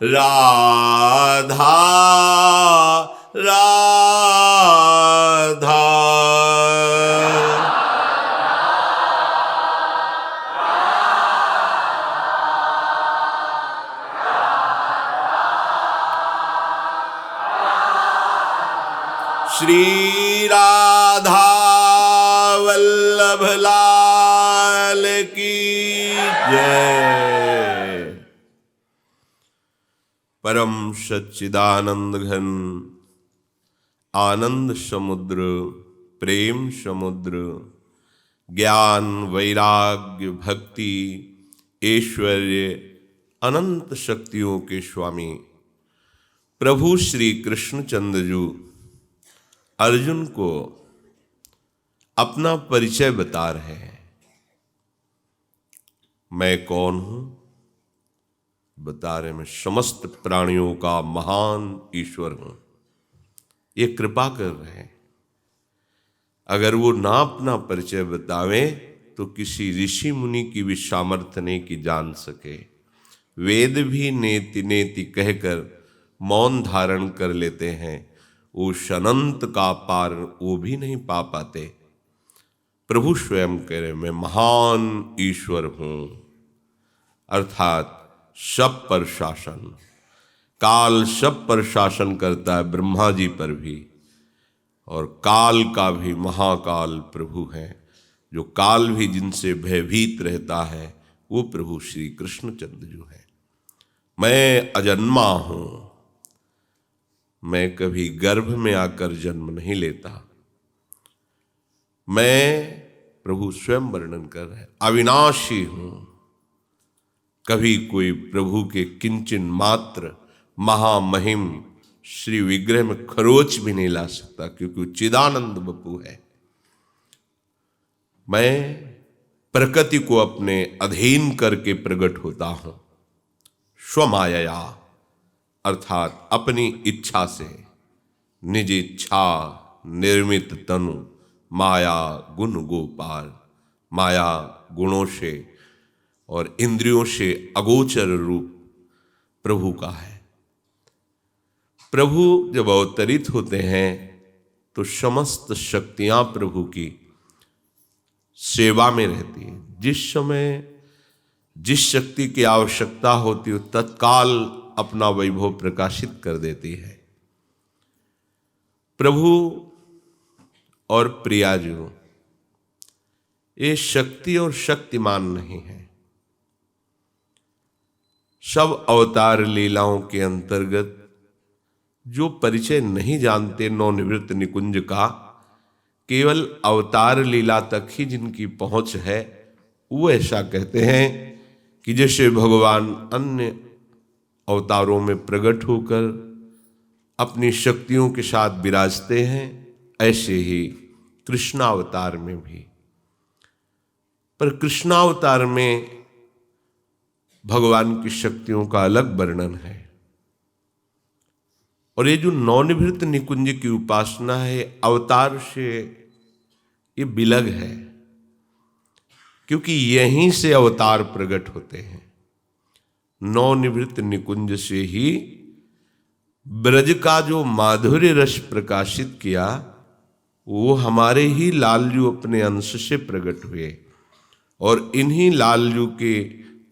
राधा राधा। श्री राधा वल्लभ लाल की जय। परम सच्चिदानंद घन आनंद समुद्र, प्रेम समुद्र, ज्ञान वैराग्य भक्ति ऐश्वर्य अनंत शक्तियों के स्वामी प्रभु श्री कृष्णचंद्र जी अर्जुन को अपना परिचय बता रहे हैं। मैं कौन हूं? बता रहे मैं समस्त प्राणियों का महान ईश्वर हूं। ये कृपा कर रहे हैं। अगर वो ना अपना परिचय बतावे तो किसी ऋषि मुनि की भी सामर्थ्य नहीं कि जान सके। वेद भी नेति नेति कहकर मौन धारण कर लेते हैं, उस अनंत का पार वो भी नहीं पा पाते। प्रभु स्वयं कह रहे मैं महान ईश्वर हूं, अर्थात सब पर शासन। काल सब पर शासन करता है, ब्रह्मा जी पर भी, और काल का भी महाकाल प्रभु है। जो काल भी जिनसे भयभीत रहता है वो प्रभु श्री कृष्णचंद्र जी है। मैं अजन्मा हूं, मैं कभी गर्भ में आकर जन्म नहीं लेता। मैं प्रभु स्वयं वर्णन कर रहे हैं अविनाशी हूं। कभी कोई प्रभु के किंचन मात्र महामहिम श्री विग्रह में खरोच भी नहीं ला सकता, क्योंकि चिदानंद बपू है। मैं प्रकृति को अपने अधीन करके प्रकट होता हूं, स्वमाया अर्थात अपनी इच्छा से। निज इच्छा निर्मित तनु माया गुण गोपाल। माया गुणों से और इंद्रियों से अगोचर रूप प्रभु का है। प्रभु जब अवतरित होते हैं तो समस्त शक्तियां प्रभु की सेवा में रहती है। जिस समय जिस शक्ति की आवश्यकता होती है तत्काल अपना वैभव प्रकाशित कर देती है। प्रभु और प्रिया जी ये शक्ति और शक्तिमान नहीं है। सब अवतार लीलाओं के अंतर्गत जो परिचय नहीं जानते नवनिवृत्त निकुंज का, केवल अवतार लीला तक ही जिनकी पहुंच है, वो ऐसा कहते हैं कि जैसे भगवान अन्य अवतारों में प्रकट होकर अपनी शक्तियों के साथ विराजते हैं, ऐसे ही कृष्णावतार में भी। पर कृष्णावतार में भगवान की शक्तियों का अलग वर्णन है। और ये जो नवनिवृत्त निकुंज की उपासना है, अवतार से ये बिलग है, क्योंकि यहीं से अवतार प्रकट होते हैं। नवनिवृत्त निकुंज से ही ब्रज का जो माधुर्य रस प्रकाशित किया, वो हमारे ही लालजू अपने अंश से प्रकट हुए, और इन्हीं लालजू के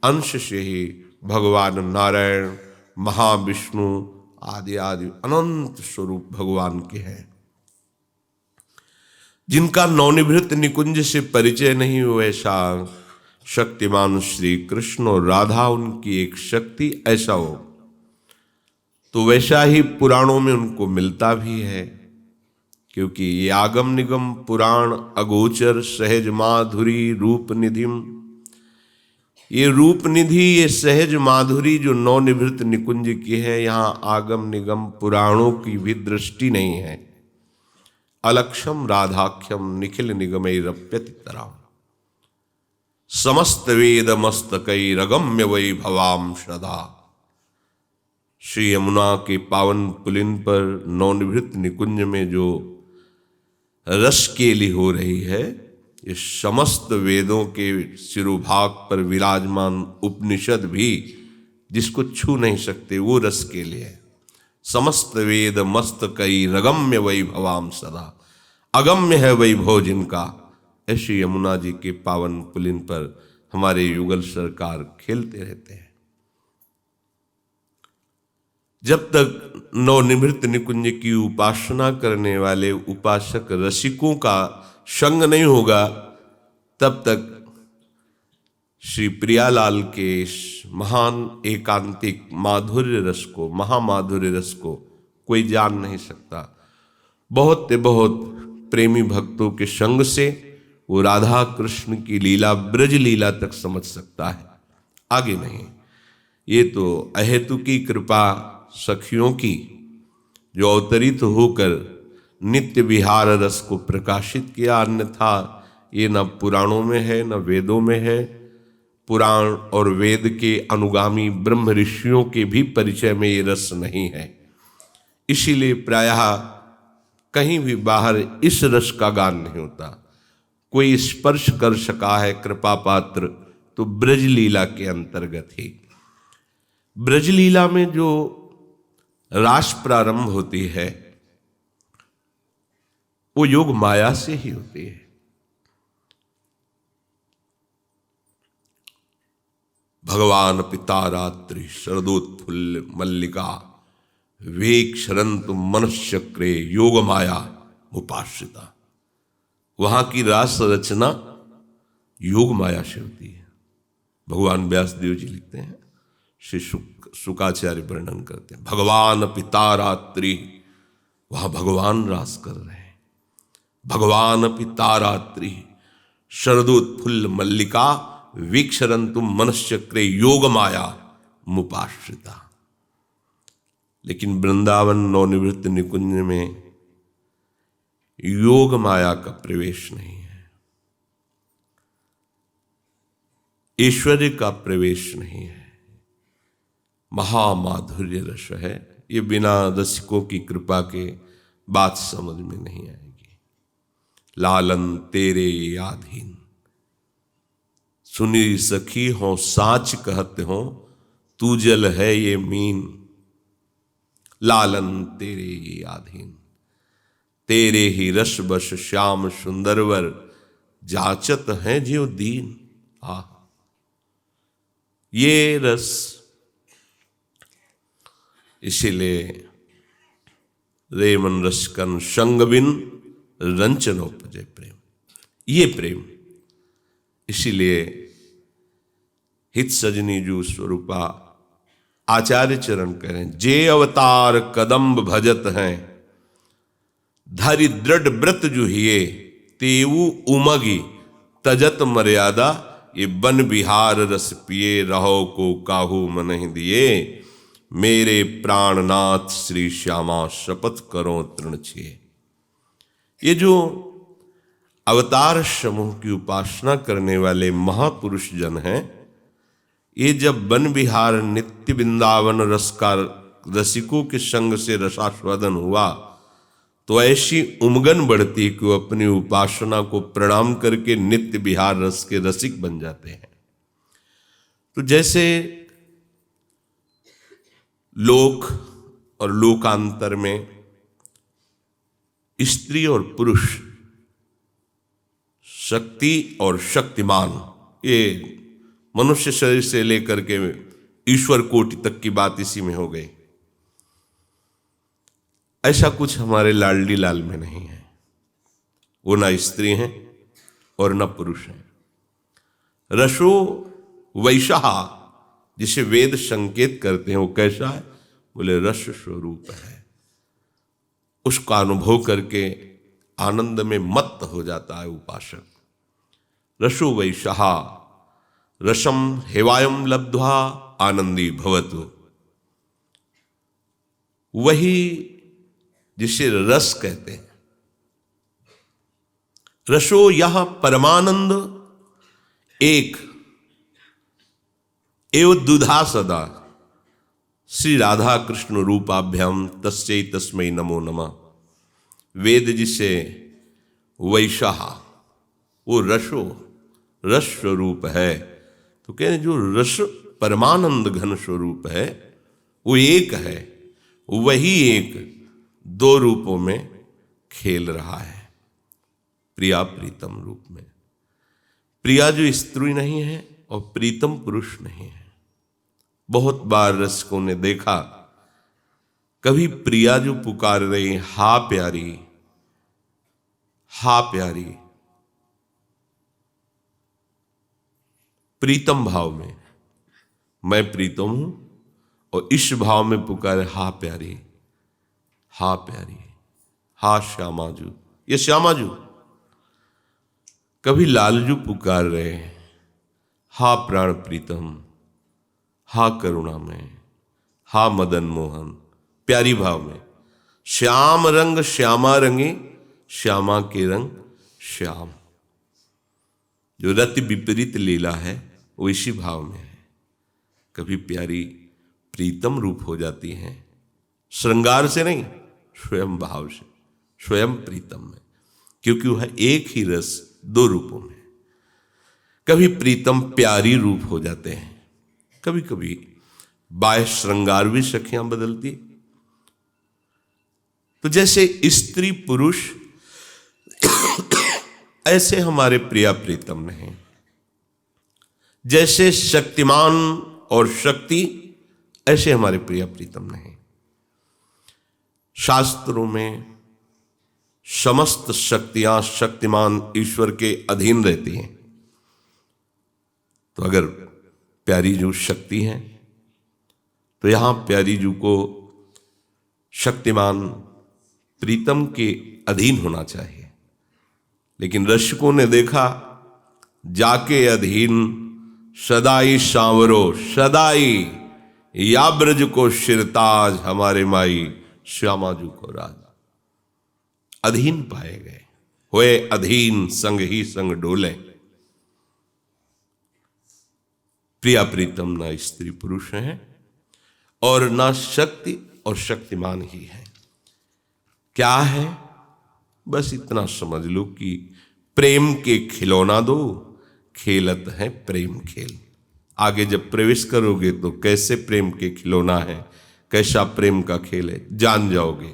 अंश से ही भगवान नारायण, महाविष्णु आदि आदि अनंत स्वरूप भगवान के हैं। जिनका नवनिवृत्त निकुंज से परिचय नहीं हुआ, ऐसा शक्तिमान श्री कृष्ण और राधा उनकी एक शक्ति ऐसा हो, तो वैसा ही पुराणों में उनको मिलता भी है। क्योंकि ये आगम निगम पुराण अगोचर सहज माधुरी रूप निधिम, ये रूप निधि ये सहज माधुरी जो नवनिवृत्त निकुंज की है, यहाँ आगम निगम पुराणों की भी दृष्टि नहीं है। अलक्षम राधाख्यम निखिल निगमैरप्यति तराम, समस्त वेद मस्तकैरगम्य वैभवाम श्रद्धा। श्री यमुना के पावन पुलिन पर नवनिवृत्त निकुंज में जो रस केली हो रही है, ये समस्त वेदों के शिरोभाग पर विराजमान उपनिषद भी जिसको छू नहीं सकते वो रस के लिए। समस्त वेद मस्त कई रगम्य वैभवाम सदा, अगम्य है वैभव जिनका, ऐसी यमुना जी के पावन पुलिन पर हमारे युगल सरकार खेलते रहते हैं। जब तक नवनिवृत्त निकुंज की उपासना करने वाले उपासक रसिकों का संग नहीं होगा, तब तक श्री प्रियालाल के महान एकांतिक माधुर्य रस को, महामाधुर्य रस को कोई जान नहीं सकता। बहुत प्रेमी भक्तों के संग से वो राधा कृष्ण की लीला, ब्रज लीला तक समझ सकता है, आगे नहीं। ये तो अहेतु की कृपा सखियों की, जो अवतरित होकर नित्य विहार रस को प्रकाशित किया। अन्यथा ये न पुराणों में है न वेदों में है। पुराण और वेद के अनुगामी ब्रह्म ऋषियों के भी परिचय में ये रस नहीं है। इसीलिए प्रायः कहीं भी बाहर इस रस का गान नहीं होता। कोई स्पर्श कर सका है कृपा पात्र तो ब्रज लीला के अंतर्गत ही। ब्रज लीला में जो रास प्रारंभ होती है वो योग माया से ही होती है। भगवान पिता रात्रि शरदोत्फुल्ल मल्लिका, वेक्षरंतु मनश्चक्रे योग माया उपाश्रिता। वहां की रास रचना योग माया से होती है। भगवान व्यासदेव जी लिखते हैं, श्री शुकाचार्य वर्णन करते हैं, भगवान पिता रात्रि, वहां भगवान रास कर रहे हैं। भगवान पिता रात्रि शरदोत्फुल्ल मल्लिका, वीक्षरंतु मनश्चक्रे योग माया मुपाश्रिता। लेकिन वृंदावन नवनिवृत्त निकुंज में योग माया का प्रवेश नहीं है, ऐश्वर्य का प्रवेश नहीं है, महामाधुर्य रस है। ये बिना रसिकों की कृपा के बात समझ में नहीं आएगी। लालन तेरे आधीन, सुनी सखी हो साच कहते हो, तू जल है ये मीन। लालन तेरे ये आधीन, तेरे ही रस बस श्याम सुंदरवर, जाचत है ज्यों दीन। आ ये रस, इसीलिए रेमन रसकन संग बिन रंचनोपजय प्रेम, ये प्रेम। इसीलिए हित सजनी जू स्वरूपा आचार्य चरण करें, जे अवतार कदम्ब भजत हैं, धरि दृढ़ व्रत जुहिए, तेऊ उमगी तजत मर्यादा। ये बन बिहार रस पिए, रहो को काहू मनहि दिए, मेरे प्राणनाथ श्री श्यामा शपथ करो तृण छिए। ये जो अवतार समूह की उपासना करने वाले महापुरुष जन हैं, ये जब वन विहार नित्य वृंदावन रस का रसिकों के संग से रसास्वादन हुआ तो ऐसी उमगन बढ़ती कि वो अपनी उपासना को प्रणाम करके नित्य विहार रस के रसिक बन जाते हैं। तो जैसे लोक और लोकांतर में स्त्री और पुरुष, शक्ति और शक्तिमान, ये मनुष्य शरीर से लेकर के ईश्वर कोटि तक की बात इसी में हो गई। ऐसा कुछ हमारे लाडली लाल में नहीं है। वो ना स्त्री हैं और ना पुरुष हैं। रसो वैशाह, जिसे वेद संकेत करते हैं, वो कैसा है? बोले रस स्वरूप है। उसका अनुभव करके आनंद में मत्त हो जाता है उपासक। रसो वैशाह रसम हेवायम लब्ध्वा आनंदी भवतु, वही जिसे रस कहते हैं। रसो यह परमानंद एक एव दुधा सदा, श्री राधा कृष्ण रूपाभ्याम तस्यै तस्मै नमो नमः। वेद जिसे वैशाह, वो रसो रस स्वरूप है। तो कह रहे जो रस परमानंद घन स्वरूप है, वो एक है, वही एक दो रूपों में खेल रहा है, प्रिया प्रीतम रूप में। प्रिया जो स्त्री नहीं है और प्रीतम पुरुष नहीं है। बहुत बार रसिकों ने देखा, कभी प्रिया जो पुकार रही हा प्यारी, हा प्यारी, प्रीतम भाव में, मैं प्रीतम हूं, और इस भाव में पुकारे हा प्यारी, हा प्यारी, हा श्यामाजू, ये श्यामाजू। कभी लालजू पुकार रहे हा प्राण प्रीतम, हा करुणामय, हा मदन मोहन, प्यारी भाव में। श्याम रंग श्यामा रंगे, श्यामा के रंग श्याम। जो रति विपरीत लीला है वो इसी भाव में है। कभी प्यारी प्रीतम रूप हो जाती हैं, श्रृंगार से नहीं, स्वयं भाव से, स्वयं प्रीतम में, क्योंकि वह एक ही रस दो रूपों में। कभी प्रीतम प्यारी रूप हो जाते हैं, कभी कभी बाह्य श्रृंगार भी सखियां बदलती। तो जैसे स्त्री पुरुष ऐसे हमारे प्रिया प्रीतम नहीं, जैसे शक्तिमान और शक्ति ऐसे हमारे प्रिया प्रीतम नहीं। शास्त्रों में समस्त शक्तियां शक्तिमान ईश्वर के अधीन रहती हैं। तो अगर प्यारी जू शक्ति है तो यहां प्यारी जू को शक्तिमान प्रीतम के अधीन होना चाहिए। लेकिन रसिकों ने देखा, जाके अधीन सदाई सांवरो, सदाई या ब्रज को शिरताज, हमारे माई श्यामाजू को राज। अधीन पाए गए, होए अधीन संग ही संग डोले। प्रिया प्रीतम ना स्त्री पुरुष हैं और ना शक्ति और शक्तिमान ही है। क्या है? बस इतना समझ लो कि प्रेम के खिलौना दो, खेलत है प्रेम खेल। आगे जब प्रवेश करोगे तो कैसे प्रेम के खिलौना है, कैसा प्रेम का खेल है, जान जाओगे।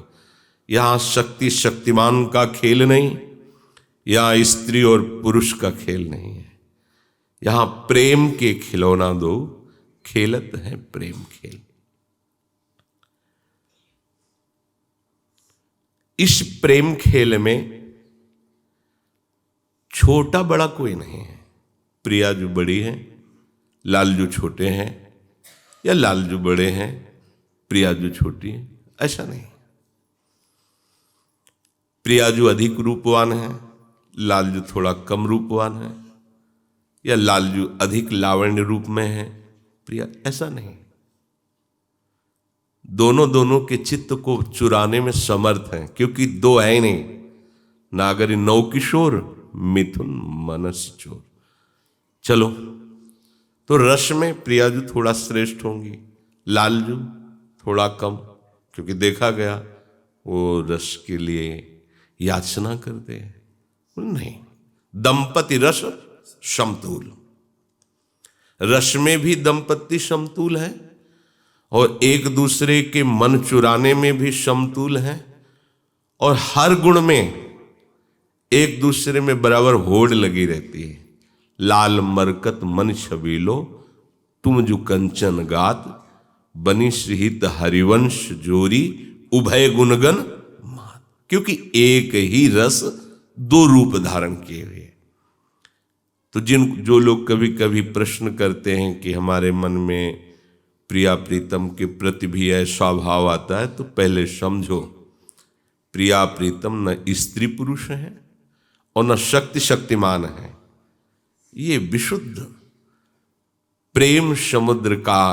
यहां शक्ति शक्तिमान का खेल नहीं, यहां स्त्री और पुरुष का खेल नहीं है। यहां प्रेम के खिलौना दो, खेलत है प्रेम खेल। इस प्रेम खेल में छोटा बड़ा कोई नहीं है। प्रिया जो बड़ी है, लाल जो छोटे हैं, या लाल जो बड़े हैं, प्रिया जो छोटी है, ऐसा नहीं। प्रिया जो अधिक रूपवान है, लाल जो थोड़ा कम रूपवान है, या लाल जो अधिक लावण्य रूप में है, प्रिया, ऐसा नहीं। दोनों दोनों के चित्त को चुराने में समर्थ हैं, क्योंकि दो है नहीं। नागरी नौ किशोर, मिथुन मनस चोर। चलो, तो रस में प्रियाजू थोड़ा श्रेष्ठ होंगी, लालजू थोड़ा कम, क्योंकि देखा गया वो रस के लिए याचना करते हैं। नहीं, दंपति रस समतूल। रस में भी दंपति समतूल है और एक दूसरे के मन चुराने में भी समतूल है, और हर गुण में एक दूसरे में बराबर होड़ लगी रहती है। लाल मरकत मन छबीलो, तुम जो कंचन गात, बनी सहित हरिवंश जोरी, उभय गुणगन मात। क्योंकि एक ही रस दो रूप धारण किए हुए। तो जो लोग कभी कभी प्रश्न करते हैं कि हमारे मन में प्रिया प्रीतम के प्रति भी ऐसा भाव आता है, तो पहले समझो, प्रिया प्रीतम न स्त्री पुरुष है और न शक्ति शक्तिमान है। ये विशुद्ध प्रेम समुद्र का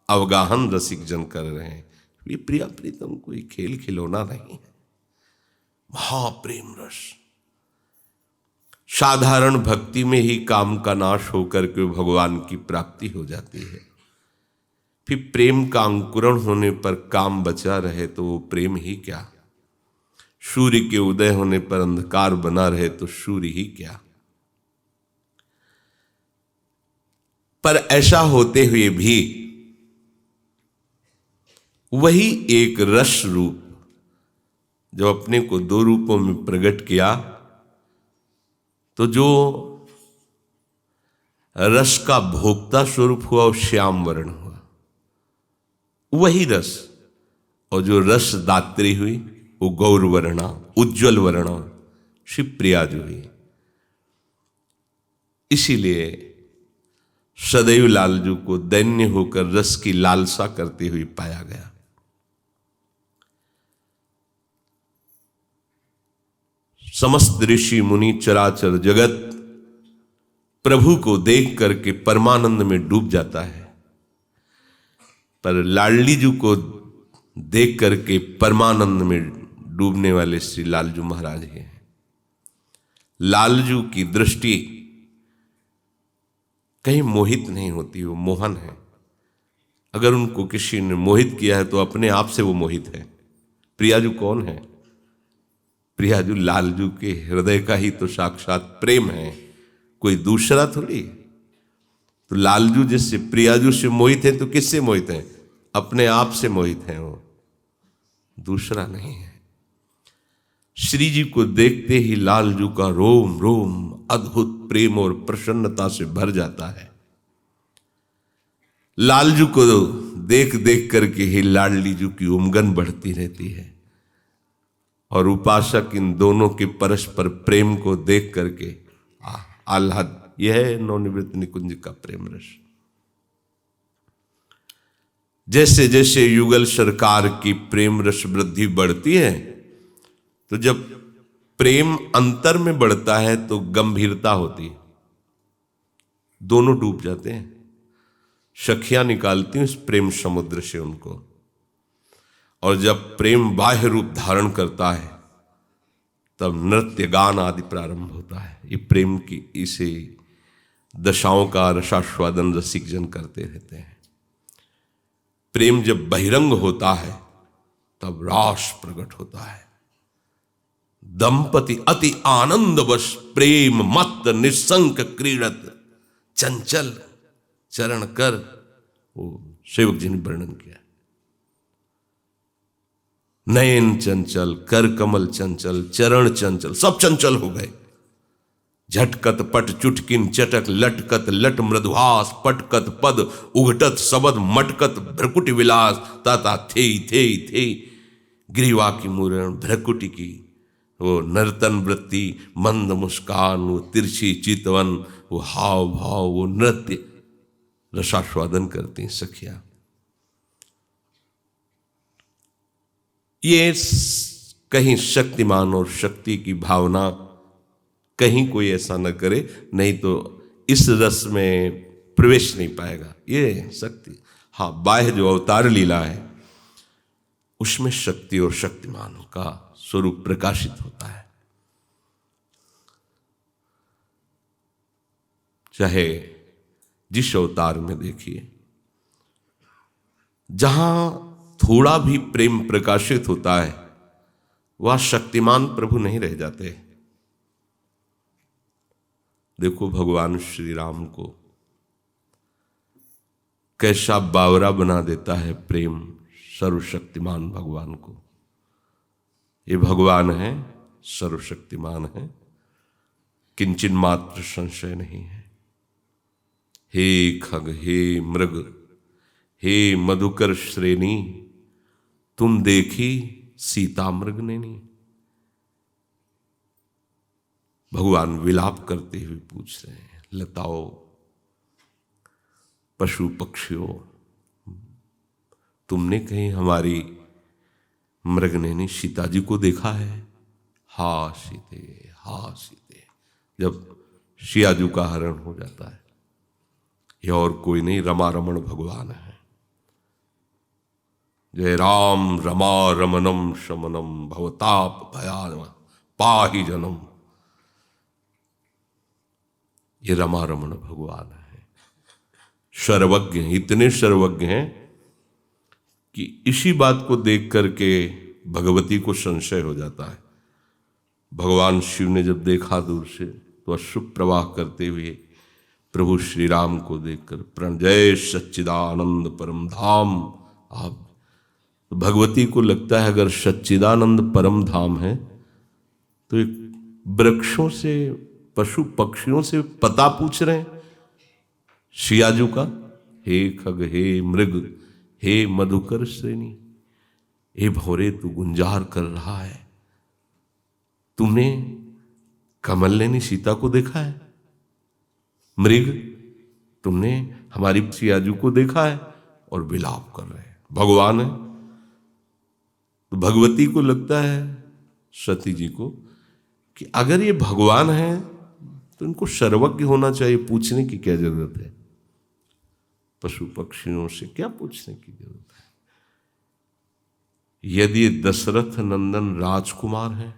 अवगाहन रसिक जन कर रहे हैं। ये प्रिया प्रीतम कोई खेल खिलौना नहीं है, महाप्रेम रस। साधारण भक्ति में ही काम का नाश होकर के भगवान की प्राप्ति हो जाती है। फिर प्रेम का अंकुरण होने पर काम बचा रहे तो वो प्रेम ही क्या। सूर्य के उदय होने पर अंधकार बना रहे तो सूर्य ही क्या। पर ऐसा होते हुए भी वही एक रस रूप जो अपने को दो रूपों में प्रकट किया, तो जो रस का भोक्ता स्वरूप हुआ वो श्याम वर्ण हुआ, वही रस, और जो रस दात्री हुई वो गौर वर्णा, उज्ज्वल वर्णा, शिवप्रिया जो हुई। इसीलिए सदैव लालजू को दैन्य होकर रस की लालसा करते हुए पाया गया। समस्त ऋषि मुनि चराचर जगत प्रभु को देख करके परमानंद में डूब जाता है, पर लाडली जू को देख करके परमानंद में डूबने वाले श्री लालजू महाराज ही हैं। लालजू की दृष्टि कहीं मोहित नहीं होती, वो मोहन है। अगर उनको किसी ने मोहित किया है तो अपने आप से वो मोहित है। प्रियाजू कौन है? प्रियाजू लालजू के हृदय का ही तो साक्षात प्रेम है, कोई दूसरा थोड़ी। तो लालजू जिससे प्रियाजू से मोहित है तो किससे मोहित है? अपने आप से मोहित है, वो दूसरा नहीं है। श्री जी को देखते ही लालजू का रोम रोम अद्भुत प्रेम और प्रसन्नता से भर जाता है। लालजू को देख देख करके ही लाडली जू की उमगन बढ़ती रहती है, और उपासक इन दोनों के परस्पर प्रेम को देख करके आह्लाद, यह है नवनिवृत्त निकुंज का प्रेम रस। जैसे जैसे युगल सरकार की प्रेम रस वृद्धि बढ़ती है, तो जब प्रेम अंतर में बढ़ता है तो गंभीरता होती है, दोनों डूब जाते हैं। सखियां निकालती हैं इस प्रेम समुद्र से उनको, और जब प्रेम बाह्य रूप धारण करता है तब नृत्य गान आदि प्रारंभ होता है। ये प्रेम की इसे दशाओं का रसास्वादन रसिक जन करते रहते हैं। प्रेम जब बहिरंग होता है तब रास प्रकट होता है। दंपति अति आनंदवश प्रेम मत निसंक क्रीड़त चंचल चरण कर, वो सेवक जी ने वर्णन किया। नयन चंचल, कर कमल चंचल, चरण चंचल, सब चंचल हो गए। झटकत पट चुटकिन चटक लटकत लट मृदुहास पटकत पद उघटत सबद मटकत भ्रकुटी विलास ताता थे ग्रीवा की मुरण भ्रकुटी की वो नर्तन वृत्ति मंद मुस्कान, वो तिरछी चितवन, वो हाव भाव, वो नृत्य रसास्वादन करती हैं सखियां। ये कहीं शक्तिमान और शक्ति की भावना कहीं कोई ऐसा न करे, नहीं तो इस रस में प्रवेश नहीं पाएगा। ये शक्ति, हाँ, बाह्य जो अवतार लीला है उसमें शक्ति और शक्तिमान का स्वरूप प्रकाशित होता है। चाहे जिस अवतार में देखिए, जहां थोड़ा भी प्रेम प्रकाशित होता है वह शक्तिमान प्रभु नहीं रह जाते। देखो भगवान श्री राम को कैसा बावरा बना देता है प्रेम, सर्वशक्तिमान भगवान को। ये भगवान है, सर्वशक्तिमान है, किंचन मात्र संशय नहीं है। हे खग, हे मृग, हे मधुकर श्रेणी, तुम देखी सीता मृग नैनी। भगवान विलाप करते हुए पूछ रहे हैं, लताओं, पशु पक्षियों, तुमने कहीं हमारी मृगनैनी सीता जी को देखा है? हा सीते, हा सीते। जब सियाजू का हरण हो जाता है, यह और कोई नहीं, रमा रमण भगवान है। जय राम रमा रमनम शमनम भवताप भयान पाहि जनम। ये रमा रमण भगवान है। सर्वज्ञ हैं, इतने सर्वज्ञ हैं कि इसी बात को देख करके भगवती को संशय हो जाता है। भगवान शिव ने जब देखा दूर से तो अश्रु प्रवाह करते हुए प्रभु श्री राम को देखकर प्रण जय सच्चिदानंद परम धाम। आप भगवती को लगता है अगर सच्चिदानंद परम धाम है तो एक वृक्षों से, पशु पक्षियों से पता पूछ रहे हैं शियाजू का। हे खग, हे मृग, हे मधुकर श्रेणी, हे भौरे तू गुंजार कर रहा है, तूने कमलनेनी सीता को देखा है? मृग, तुमने हमारी सियाजू को देखा है? और विलाप कर रहे हैं। भगवान है तो भगवती को लगता है, सती जी को, कि अगर ये भगवान है तो इनको सर्वज्ञ होना चाहिए, पूछने की क्या जरूरत है? पशु पक्षियों से क्या पूछने की जरूरत है? यदि ये दशरथ नंदन राजकुमार है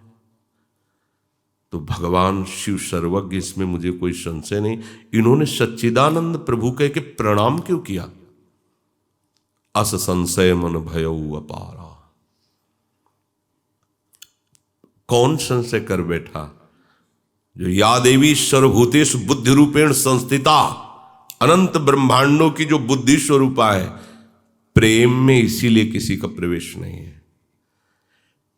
तो भगवान शिव सर्वज्ञ, इसमें मुझे कोई संशय नहीं। इन्होंने सच्चिदानंद प्रभु कह के प्रणाम क्यों किया? अस संशय मन भयउ अपारा। कौन संशय कर बैठा? जो या देवी सर्वभूतेषु बुद्धि रूपेण संस्थिता, अनंत ब्रह्मांडों की जो बुद्धि स्वरूपा है, प्रेम में इसीलिए किसी का प्रवेश नहीं है।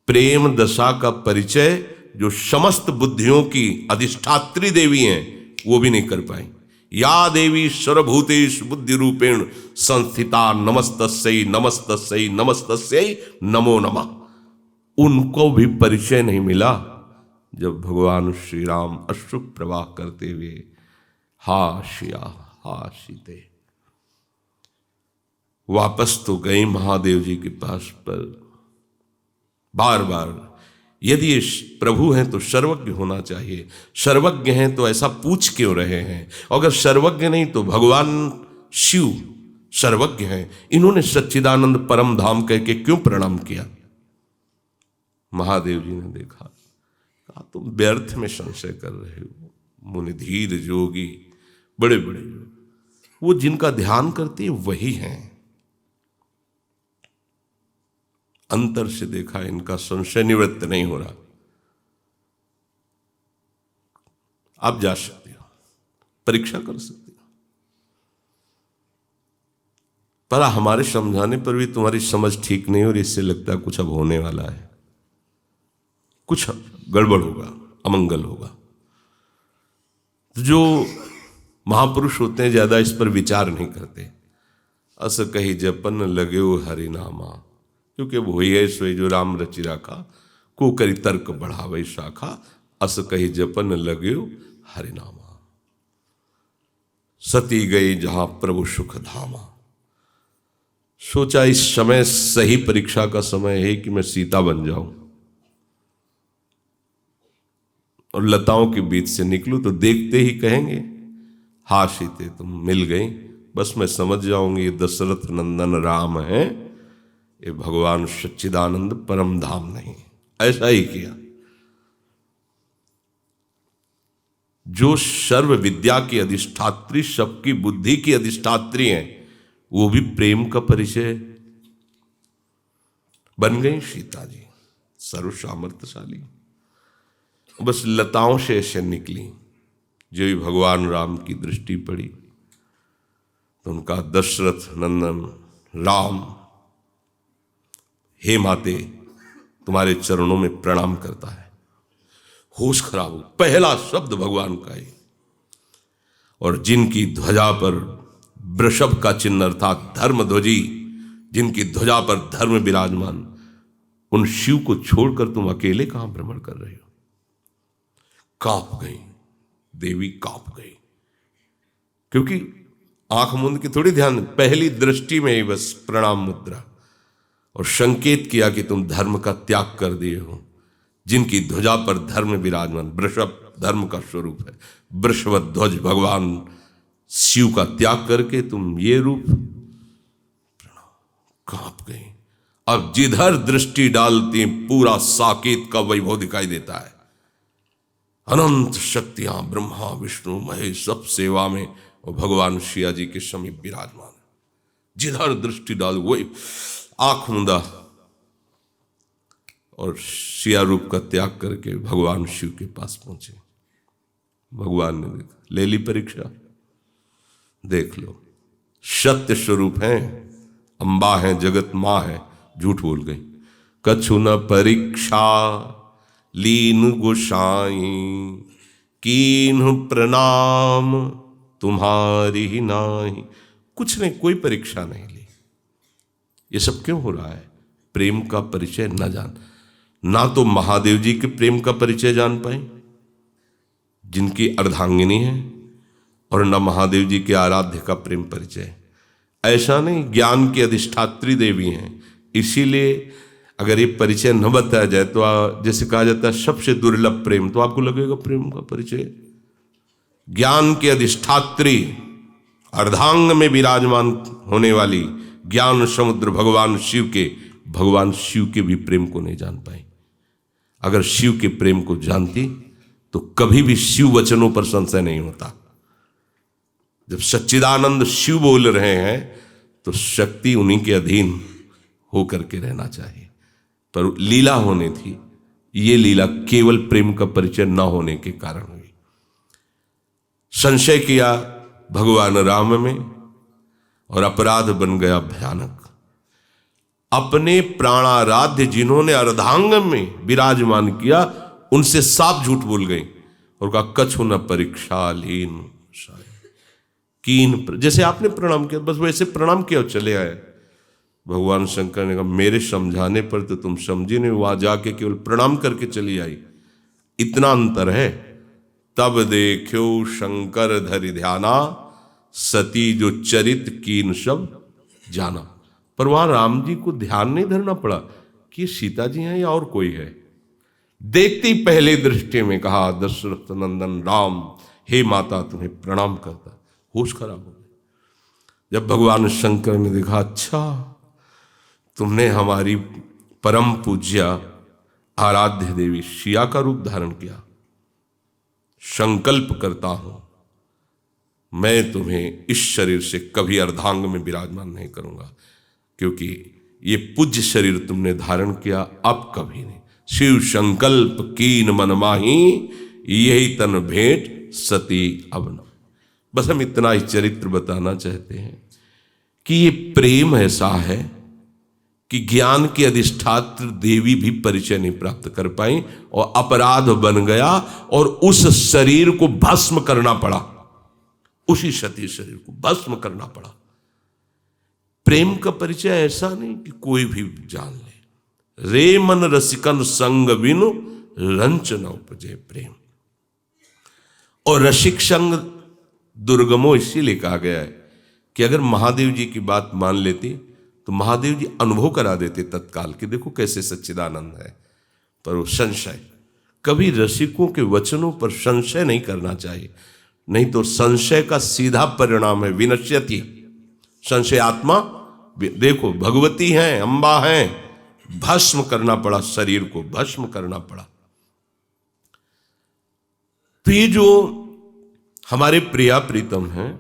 प्रेम दशा का परिचय जो समस्त बुद्धियों की अधिष्ठात्री देवी हैं वो भी नहीं कर पाई। या देवी सर्वभूतेषु बुद्धि रूपेण संस्थिता नमस्तस्यै नमस्तस्यै नमस्तस्यै नमो नमः। उनको भी परिचय नहीं मिला जब भगवान श्री राम अश्रु प्रवाह करते हुए हा शिया हा सीते वापस तो गए महादेव जी के पास, पर बार बार यदि ये प्रभु हैं तो सर्वज्ञ होना चाहिए, सर्वज्ञ हैं तो ऐसा पूछ क्यों रहे हैं? अगर सर्वज्ञ नहीं तो भगवान शिव सर्वज्ञ हैं, इन्होंने सच्चिदानंद परम धाम कह के क्यों प्रणाम किया? महादेव जी ने देखा, कहा तुम व्यर्थ में संशय कर रहे हो। मुनि धीर जोगी बड़े बड़े वो जिनका ध्यान करते वही हैं। अंतर से देखा इनका संशय निवृत्त नहीं हो रहा। आप जा सकते हो, परीक्षा कर सकते हो, पर हमारे समझाने पर भी तुम्हारी समझ ठीक नहीं हो रही। इससे लगता है कुछ अब होने वाला है, कुछ गड़बड़ होगा, अमंगल होगा। तो जो महापुरुष होते हैं ज्यादा इस पर विचार नहीं करते। अस कही जपन लगे हरि नामा, क्योंकि वो ही है सोई जो राम रचि राखा, को करी तर्क बढ़ावे शाखा। अस कही जपन लगे हरि नामा, सती गई जहां प्रभु सुख धामा। सोचा इस समय सही परीक्षा का समय है कि मैं सीता बन जाऊं और लताओं के बीच से निकलूं, तो देखते ही कहेंगे हा सीते तुम मिल गई, बस मैं समझ जाऊंगी ये दशरथ नंदन राम है, ये भगवान सच्चिदानंद परम धाम नहीं। ऐसा ही किया। जो सर्व विद्या की अधिष्ठात्री, सबकी बुद्धि की अधिष्ठात्री हैं, वो भी प्रेम का परिचय बन गई सीता जी, सर्व सामर्थ्यशाली। बस लताओं से ऐसे निकली, जो भी भगवान राम की दृष्टि पड़ी तो उनका दशरथ नंदन राम, हे माते तुम्हारे चरणों में प्रणाम करता है। होश खराब हो, पहला शब्द भगवान का ही। और जिनकी ध्वजा पर वृषभ का चिन्ह अर्थात धर्म ध्वजी, जिनकी ध्वजा पर धर्म विराजमान, उन शिव को छोड़कर तुम अकेले कहां भ्रमण कर रहे हो? कांप गई देवी, कांप गई, क्योंकि आंख मूंद के थोड़ी ध्यान, पहली दृष्टि में ही बस प्रणाम मुद्रा और संकेत किया कि तुम धर्म का त्याग कर दिए हो। जिनकी ध्वजा पर धर्म विराजमान, वृषभ धर्म का स्वरूप है, वृषभ ध्वज भगवान शिव का त्याग करके तुम ये रूप, कांप गई। अब जिधर दृष्टि डालती पूरा साकेत का वैभव दिखाई देता है। अनंत शक्तियां ब्रह्मा विष्णु महेश सब सेवा में और भगवान शिया जी के समीप विराजमान। जिधर दृष्टि डाल वही आंख मूंदा और शिया रूप का त्याग करके भगवान शिव के पास पहुंचे। भगवान ने देखा, ले ली परीक्षा, देख लो, सत्य स्वरूप हैं, अम्बा है, जगत माँ है, झूठ बोल गई। कछु न परीक्षा लीन गोसाई, कीन्ह प्रणाम तुम्हारी ही नाही। कुछ नहीं, कोई परीक्षा नहीं ली। ये सब क्यों हो रहा है? प्रेम का परिचय न जान, ना तो महादेव जी के प्रेम का परिचय जान पाए जिनकी अर्धांगिनी है, और न महादेव जी के आराध्य का प्रेम परिचय। ऐसा नहीं, ज्ञान की अधिष्ठात्री देवी हैं, इसीलिए अगर ये परिचय न बताया जाए तो जैसे कहा जाता है सबसे दुर्लभ प्रेम, तो आपको लगेगा प्रेम का परिचय। ज्ञान की अधिष्ठात्री, अर्धांग में विराजमान होने वाली ज्ञान समुद्र भगवान शिव के भी प्रेम को नहीं जान पाई। अगर शिव के प्रेम को जानती तो कभी भी शिव वचनों पर संशय नहीं होता। जब सच्चिदानंद शिव बोल रहे हैं तो शक्ति उन्हीं के अधीन होकर के रहना चाहिए, पर लीला होने थी। ये लीला केवल प्रेम का परिचय न होने के कारण हुई। संशय किया भगवान राम में और अपराध बन गया भयानक। अपने प्राणाराध्य जिन्होंने अर्धांग में विराजमान किया, उनसे साफ झूठ बोल गई और कहा कछु न परीक्षा लीन कीन। जैसे आपने प्रणाम किया बस वैसे प्रणाम किया और चले आए। भगवान शंकर ने कहा मेरे समझाने पर तो तुम समझी नहीं, वहां जाके केवल प्रणाम करके चली आई, इतना अंतर है। तब देखो शंकर धरि ध्याना, सती जो चरित कीन सब जाना। पर वहां राम जी को ध्यान नहीं धरना पड़ा कि सीता जी हैं या और कोई है। देखती पहले दृष्टि में कहा दशरथ नंदन राम, हे माता तुम्हें प्रणाम करता। होश खराब हो गया जब भगवान शंकर ने देखा, अच्छा तुमने हमारी परम पूज्य आराध्य देवी शिया का रूप धारण किया। संकल्प करता हूं मैं तुम्हें इस शरीर से कभी अर्धांग में विराजमान नहीं करूंगा, क्योंकि ये पूज्य शरीर तुमने धारण किया, अब कभी नहीं। शिव संकल्प कीन मन माही, यही तन भेंट सती अब न। बस हम इतना ही चरित्र बताना चाहते हैं कि ये प्रेम ऐसा है कि ज्ञान की अधिष्ठात्र देवी भी परिचय नहीं प्राप्त कर पाई और अपराध बन गया और उस शरीर को भस्म करना पड़ा, उसी सती शरीर को भस्म करना पड़ा। प्रेम का परिचय ऐसा नहीं कि कोई भी जान ले। रे मन रसिकन संग बिनु रंच न उपजे प्रेम। और रसिक संग दुर्गमो इसीलिए कहा गया है कि अगर महादेव जी की बात मान लेती तो महादेव जी अनुभव करा देते तत्काल कि देखो कैसे सच्चिदानंद है। पर वो संशय, कभी रसिकों के वचनों पर संशय नहीं करना चाहिए, नहीं तो संशय का सीधा परिणाम है विनश्यति। संशय आत्मा, देखो भगवती हैं, अम्बा हैं, भस्म करना पड़ा, शरीर को भस्म करना पड़ा। तो ये जो हमारे प्रिया प्रीतम हैं,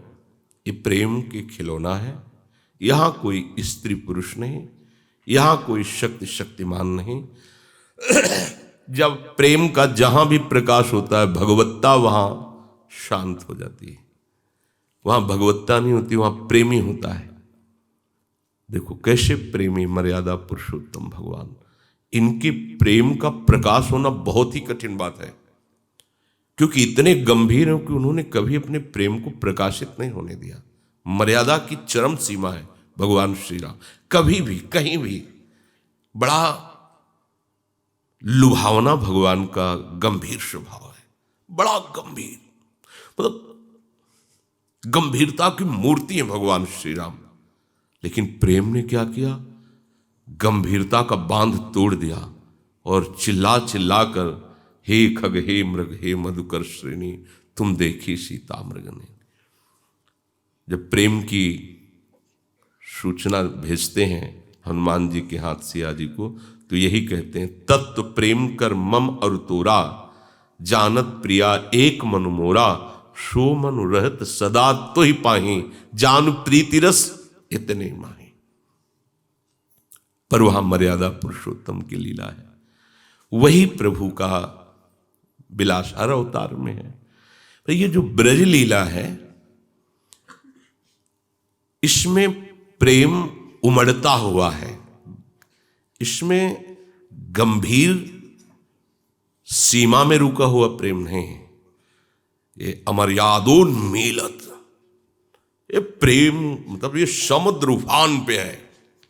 ये प्रेम के खिलौना है। यहां कोई स्त्री पुरुष नहीं, यहां कोई शक्ति शक्तिमान नहीं। जब प्रेम का जहां भी प्रकाश होता है, भगवत्ता वहां शांत हो जाती है। वहां भगवत्ता नहीं होती, वहां प्रेमी होता है। देखो कैसे प्रेमी मर्यादा पुरुषोत्तम भगवान, इनकी प्रेम का प्रकाश होना बहुत ही कठिन बात है, क्योंकि इतने गंभीर हैं कि उन्होंने कभी अपने प्रेम को प्रकाशित नहीं होने दिया। मर्यादा की चरम सीमा है भगवान श्री राम। कभी भी कहीं भी बड़ा लुभावना भगवान का गंभीर स्वभाव है, बड़ा गंभीर, मतलब गंभीरता की मूर्ति है भगवान श्री राम। लेकिन प्रेम ने क्या किया, गंभीरता का बांध तोड़ दिया और चिल्ला चिल्ला कर हे खग हे मृग हे मधुकर श्रेणी तुम देखी सीता मृग ने। जब प्रेम की सूचना भेजते हैं हनुमान जी के हाथ सिया जी को, तो यही कहते हैं तत्व प्रेम कर मम और तोरा, जानत प्रिया एक मनु मोरा, सो मनु रहत सदा तो ही पाही, जान प्रीति रस इतने माही। पर वहां मर्यादा पुरुषोत्तम की लीला है, वही प्रभु का विलास हर अवतार में है। तो ये जो ब्रज लीला है, इसमें प्रेम उमड़ता हुआ है, इसमें गंभीर सीमा में रुका हुआ प्रेम नहीं है। ये अमर्यादोन्मीलत, ये प्रेम मतलब ये समुद्र उफान पे है,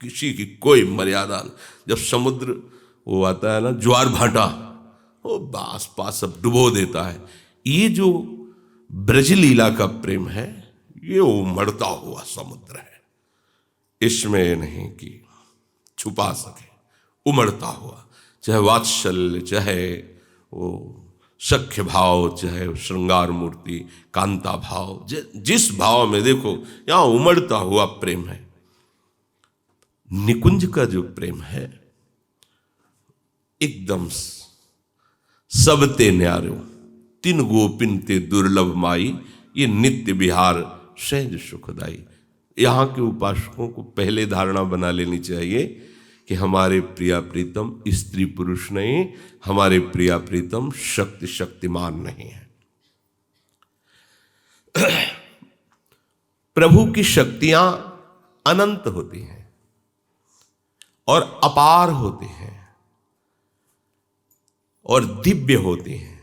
किसी की कोई मर्यादा नहीं। जब समुद्र वो आता है ना ज्वार भाटा, वो आस पास सब डुबो देता है। ये जो ब्रजलीला का प्रेम है ये उमड़ता हुआ समुद्र है, इसमें नहीं कि छुपा सके, उमड़ता हुआ। चाहे वात्सल्य, चाहे वो सख्य भाव, चाहे श्रृंगार मूर्ति, कांता भाव, जिस भाव में देखो यहां उमड़ता हुआ प्रेम है। निकुंज का जो प्रेम है एकदम सबते न्यारो, तिन गोपिन ते दुर्लभ माई, ये नित्य विहार सहज सुखदाई। यहां के उपासकों को पहले धारणा बना लेनी चाहिए कि हमारे प्रिया प्रीतम स्त्री पुरुष नहीं, हमारे प्रिया प्रीतम शक्ति शक्तिमान नहीं है। प्रभु की शक्तियां अनंत होती हैं और अपार होती हैं और दिव्य होती हैं।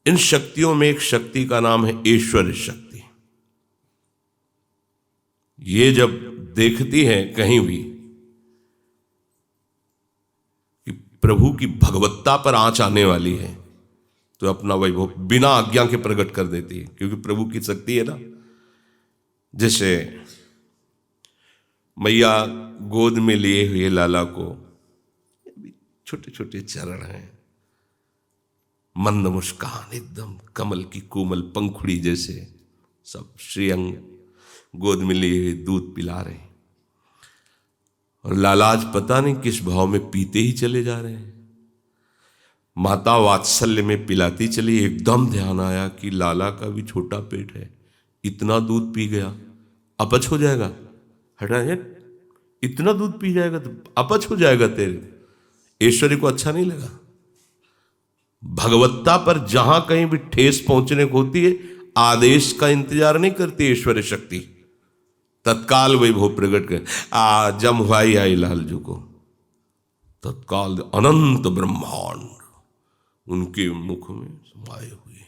इन शक्तियों में एक शक्ति का नाम है ऐश्वर्य शक्ति। ये जब देखती है कहीं भी कि प्रभु की भगवत्ता पर आंच आने वाली है तो अपना वैभव बिना आज्ञा के प्रकट कर देती है, क्योंकि प्रभु की शक्ति है ना। जैसे मैया गोद में लिए हुए लाला को, छोटे छोटे चरण हैं, मंद मुस्कान, एकदम कमल की कोमल पंखुड़ी जैसे, सब श्रीअंग गोद में लिए हुए दूध पिला रहे हैं। और लाला आज पता नहीं किस भाव में पीते ही चले जा रहे हैं। माता वात्सल्य में पिलाती चली, एकदम ध्यान आया कि लाला का भी छोटा पेट है, इतना दूध पी गया अपच हो जाएगा। हटा, इतना दूध पी जाएगा तो अपच हो जाएगा तेरे। ऐश्वर्य को अच्छा नहीं लगा। भगवत्ता पर जहां कहीं भी ठेस पहुंचने को होती है, आदेश का इंतजार नहीं करती ऐश्वर्य शक्ति, तत्काल वैभव प्रकट कर। जम हुआई आई लालजू को तत्काल अनंत ब्रह्मांड उनके मुख में समाये हुए,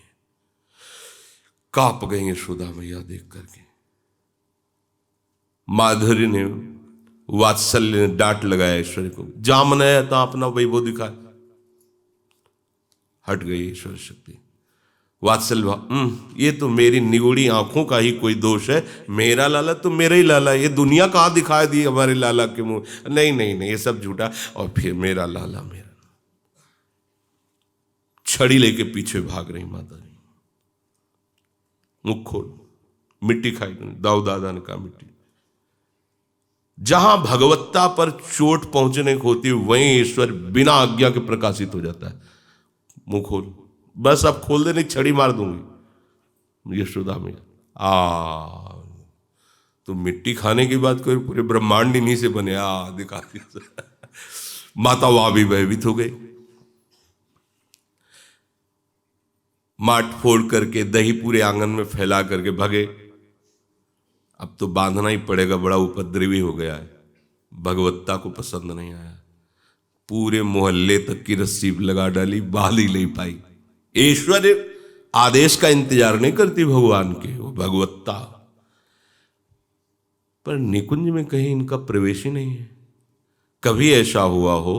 कांप गई यशोदा मैया देख करके। माधुरी ने वात्सल्य ने डांट लगाया ईश्वर को, जा मनाया था अपना वैभव दिखाए, हट गई ईश्वर शक्ति। वात्सल्य, ये तो मेरी निगुड़ी आंखों का ही कोई दोष है, मेरा लाला तो मेरा ही लाला, ये दुनिया कहाँ दिखा दी हमारे लाला के मुंह, नहीं नहीं नहीं, ये सब झूठा। और फिर मेरा लाला, मेरा छड़ी लेके पीछे भाग रही माता जी, मुख खोल, मिट्टी खाई, दाऊ दादा ने कहा मिट्टी। जहां भगवत्ता पर चोट पहुंचने को होती है वहीं ईश्वर बिना आज्ञा के प्रकाशित हो जाता है। मुंह खोल, बस अब खोल दे, नहीं छड़ी मार दूंगी। यशोदा में तो मिट्टी खाने की बात कोई, पूरे ब्रह्मांड इन्हीं से बने, दिखा दिया। माता वहां भी भयभीत हो गई, माट फोड़ करके दही पूरे आंगन में फैला करके भगे। अब तो बांधना ही पड़ेगा, बड़ा उपद्रवी हो गया है, भगवत्ता को पसंद नहीं आया। पूरे मोहल्ले तक की रस्सी लगा डाली, बाल ही नहीं पाई। ऐश्वर्य आदेश का इंतजार नहीं करती भगवान के, वो भगवत्ता। पर निकुंज में कहीं इनका प्रवेश ही नहीं है। कभी ऐसा हुआ हो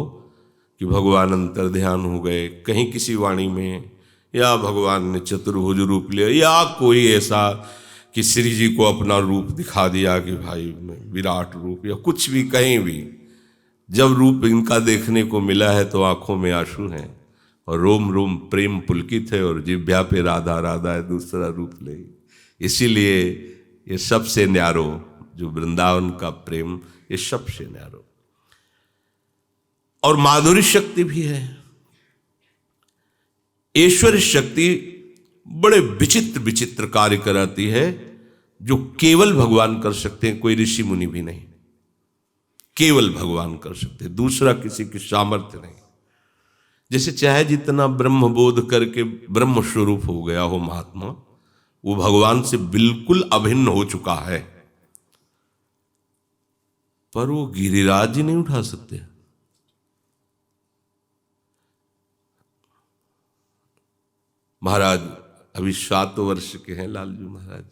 कि भगवान अंतर ध्यान हो गए कहीं किसी वाणी में, या भगवान ने चतुर्भुज रूप लिया, या कोई ऐसा कि श्री जी को अपना रूप दिखा दिया कि भाई विराट रूप, या कुछ भी, कहीं भी जब रूप इनका देखने को मिला है तो आंखों में आंसू हैं और रोम रोम प्रेम पुलकित है और जिह्वा पे राधा राधा है, दूसरा रूप ले। इसीलिए ये सबसे न्यारो जो वृंदावन का प्रेम, ये सबसे न्यारो। और माधुरी शक्ति भी है, ऐश्वर्य शक्ति बड़े विचित्र विचित्र कार्य कराती है जो केवल भगवान कर सकते हैं, कोई ऋषि मुनि भी नहीं, केवल भगवान कर सकते हैं, दूसरा किसी की सामर्थ्य नहीं। जैसे चाहे जितना ब्रह्म बोध करके ब्रह्म स्वरूप हो गया हो महात्मा, वो भगवान से बिल्कुल अभिन्न हो चुका है, पर वो गिरिराज ही नहीं उठा सकते। महाराज अभी 7 वर्ष के हैं लालजू महाराज,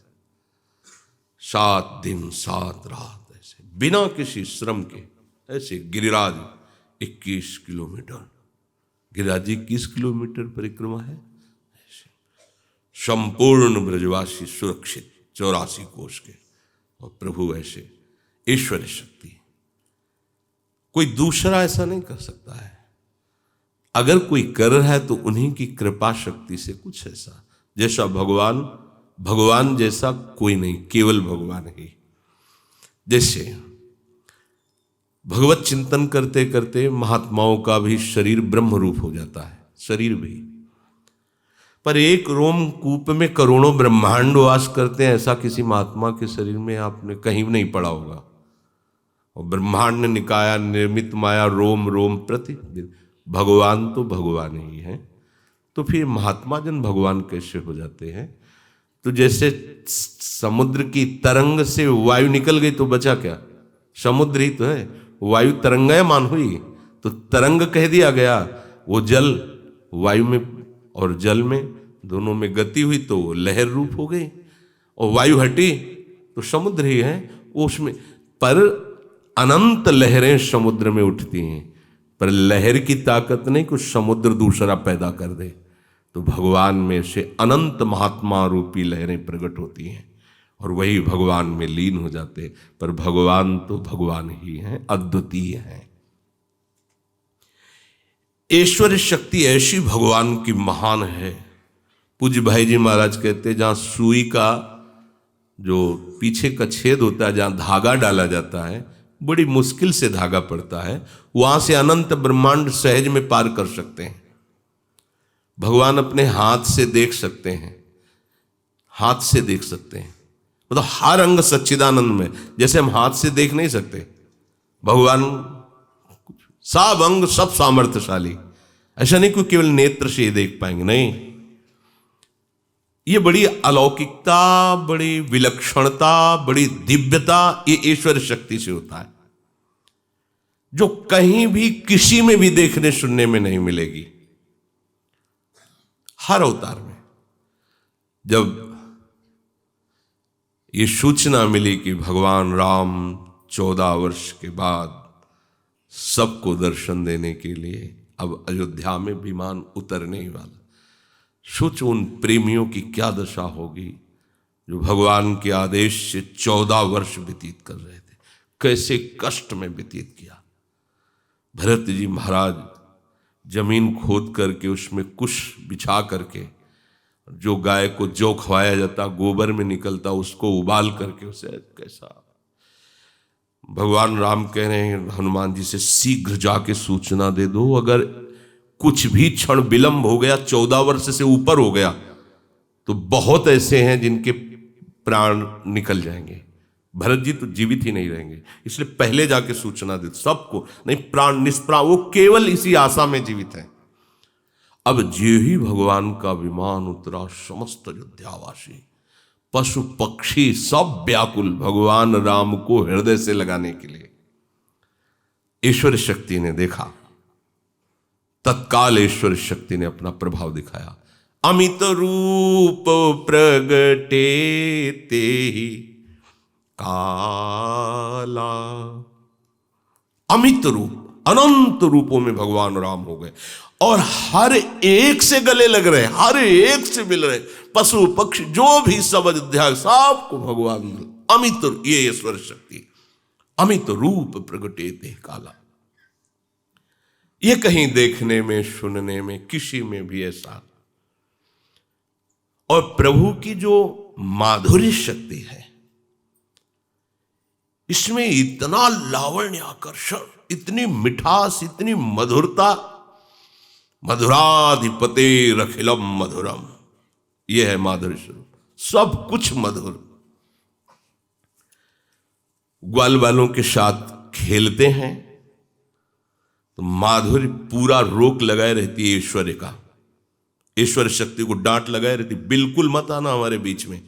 7 दिन 7 रात ऐसे बिना किसी श्रम के ऐसे गिरिराज 21 किलोमीटर, गिरिराज 21 किलोमीटर परिक्रमा है ऐसे, संपूर्ण ब्रजवासी सुरक्षित 84 कोष के, और प्रभु ऐसे ईश्वर शक्ति, कोई दूसरा ऐसा नहीं कर सकता है। अगर कोई कर रहा है तो उन्हीं की कृपा शक्ति से कुछ ऐसा, जैसा भगवान जैसा कोई नहीं, केवल भगवान ही। जैसे भगवत चिंतन करते करते महात्माओं का भी शरीर ब्रह्म रूप हो जाता है, शरीर भी, पर एक रोमकूप में करोड़ों ब्रह्मांड वास करते हैं, ऐसा किसी महात्मा के शरीर में आपने कहीं नहीं पढ़ा होगा। और ब्रह्मांड निकाया निर्मित माया रोम रोम प्रति, भगवान तो भगवान ही है, तो फिर महात्मा जन भगवान कैसे हो जाते हैं? तो जैसे समुद्र की तरंग से वायु निकल गई तो बचा क्या? समुद्र ही तो है, वायु तरंगायमान हुई तो तरंग कह दिया गया, वो जल वायु में और जल में दोनों में गति हुई तो वो लहर रूप हो गई, और वायु हटी तो समुद्र ही है उसमें। पर अनंत लहरें समुद्र में उठती हैं, पर लहर की ताकत नहीं कुछ समुद्र दूसरा पैदा कर दे। तो भगवान में से अनंत महात्मा रूपी लहरें प्रकट होती हैं और वही भगवान में लीन हो जाते। पर भगवान तो भगवान ही हैं, अद्वितीय हैं। ईश्वर शक्ति ऐसी भगवान की महान है। पूज्य भाई जी महाराज कहते, जहां सुई का जो पीछे का छेद होता है, जहां धागा डाला जाता है, बड़ी मुश्किल से धागा पड़ता है, वहां से अनंत ब्रह्मांड सहज में पार कर सकते हैं। भगवान अपने हाथ से देख सकते हैं, हाथ से देख सकते हैं, मतलब हर अंग सच्चिदानंद में। जैसे हम हाथ से देख नहीं सकते, भगवान सब अंग सब सामर्थ्यशाली। ऐसा नहीं कोई केवल नेत्र से ही देख पाएंगे, नहीं। ये बड़ी अलौकिकता, बड़ी विलक्षणता, बड़ी दिव्यता ये ईश्वर शक्ति से होता है, जो कहीं भी किसी में भी देखने सुनने में नहीं मिलेगी। हर अवतार में जब ये सूचना मिली कि भगवान राम 14 वर्ष के बाद सबको दर्शन देने के लिए अब अयोध्या में विमान उतरने ही वाला, सोच उन प्रेमियों की क्या दशा होगी जो भगवान के आदेश से 14 वर्ष व्यतीत कर रहे थे, कैसे कष्ट में व्यतीत किया। भरत जी महाराज जमीन खोद करके उसमें कुश बिछा करके, जो गाय को जो खवाया जाता गोबर में निकलता उसको उबाल करके उसे, कैसा भगवान राम कह रहे हैं हनुमान जी से, शीघ्र जाके सूचना दे दो, अगर कुछ भी क्षण विलंब हो गया, 14 वर्ष से ऊपर हो गया, तो बहुत ऐसे हैं जिनके प्राण निकल जाएंगे। भरत जी तो जीवित ही नहीं रहेंगे, इसलिए पहले जाके सूचना दे सबको, नहीं प्राण निष्प्राण, वो केवल इसी आशा में जीवित है। अब जे ही भगवान का विमान उतरा, समस्त अयोध्यावासी पशु पक्षी सब व्याकुल भगवान राम को हृदय से लगाने के लिए। ईश्वर शक्ति ने देखा, तत्काल ईश्वर शक्ति ने अपना प्रभाव दिखाया। अमित रूप प्रगटे ते काला, अमित रूप, अनंत रूपों में भगवान राम हो गए और हर एक से गले लग रहे, हर एक से मिल रहे, पशु पक्षी जो भी सब अध्याय सबको भगवान अमित, ये ईश्वर शक्ति अमित रूप प्रगटे ते काला। ये कहीं देखने में सुनने में किसी में भी ऐसा। और प्रभु की जो माधुर्य शक्ति है, इसमें इतना लावण्य आकर्षण, इतनी मिठास, इतनी मधुरता, मधुराधिपते रखिलम मधुरम, यह है माधुर्य स्वरूप, सब कुछ मधुर। ग्वाल वालों के साथ खेलते हैं तो माधुर्य पूरा रोक लगाए रहती है ईश्वर का। ईश्वर शक्ति को डांट लगाए रहती, बिल्कुल मत आना हमारे बीच में।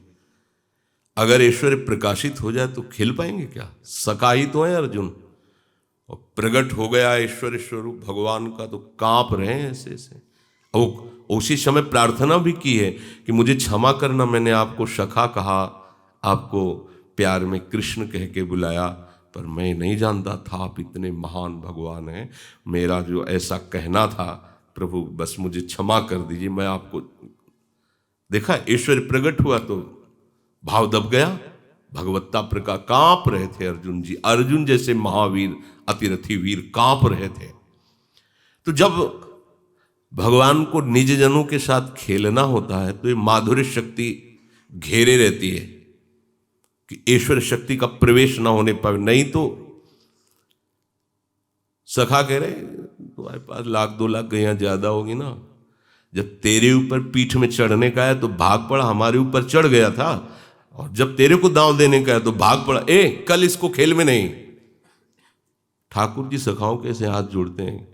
अगर ऐश्वर्य प्रकाशित हो जाए तो खेल पाएंगे क्या? सखा ही तो है अर्जुन, और प्रकट हो गया ऐश्वर्य स्वरूप भगवान का तो कांप रहे हैं ऐसे ऐसे। और उसी समय प्रार्थना भी की है कि मुझे क्षमा करना, मैंने आपको सखा कहा, आपको प्यार में कृष्ण कह के बुलाया, पर मैं नहीं जानता था आप इतने महान भगवान हैं। मेरा जो ऐसा कहना था प्रभु, बस मुझे क्षमा कर दीजिए। मैं आपको देखा ऐश्वर्य प्रकट हुआ तो भाव दब गया, भगवत्ता प्रका कांप रहे थे अर्जुन जी। अर्जुन जैसे महावीर अतिरथी वीर कांप रहे थे। तो जब भगवान को निज जनों के साथ खेलना होता है तो ये माधुर्य शक्ति घेरे रहती है कि ईश्वर शक्ति का प्रवेश ना होने पर, नहीं तो सखा कह रहे तुम्हारे पास 1,00,000 2,00,000 गैया ज्यादा होगी ना, जब तेरे ऊपर पीठ में चढ़ने का है तो भाग पड़ा, हमारे ऊपर चढ़ गया था, और जब तेरे को दांव देने का है तो भाग पड़ा, कल इसको खेल में नहीं। ठाकुर जी सखाओं कैसे हाथ जोड़ते हैं,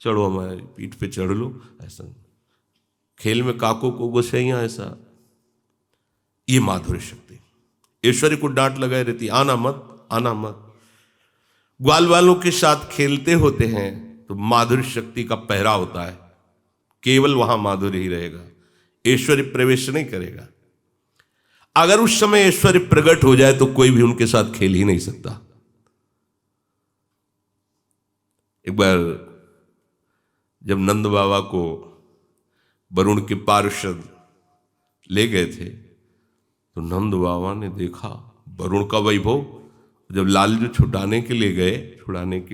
चढ़ो हमारी पीठ पे चढ़ लो, ऐसा खेल में काकों को गोसैया, ऐसा ये माधुर्य शक्ति ऐश्वर्य को डांट लगाए रहती, आना मत आना मत। ग्वाल वालों के साथ खेलते होते हैं तो माधुर्य शक्ति का पहरा होता है, केवल वहां माधुर्य ही रहेगा, ऐश्वर्य प्रवेश नहीं करेगा। अगर उस समय ऐश्वर्य प्रकट हो जाए तो कोई भी उनके साथ खेल ही नहीं सकता। एक बार जब नंद बाबा को वरुण के पार्षद ले गए थे तो नंद बाबा ने देखा वरुण का वैभव। जब लालजू छुड़ाने के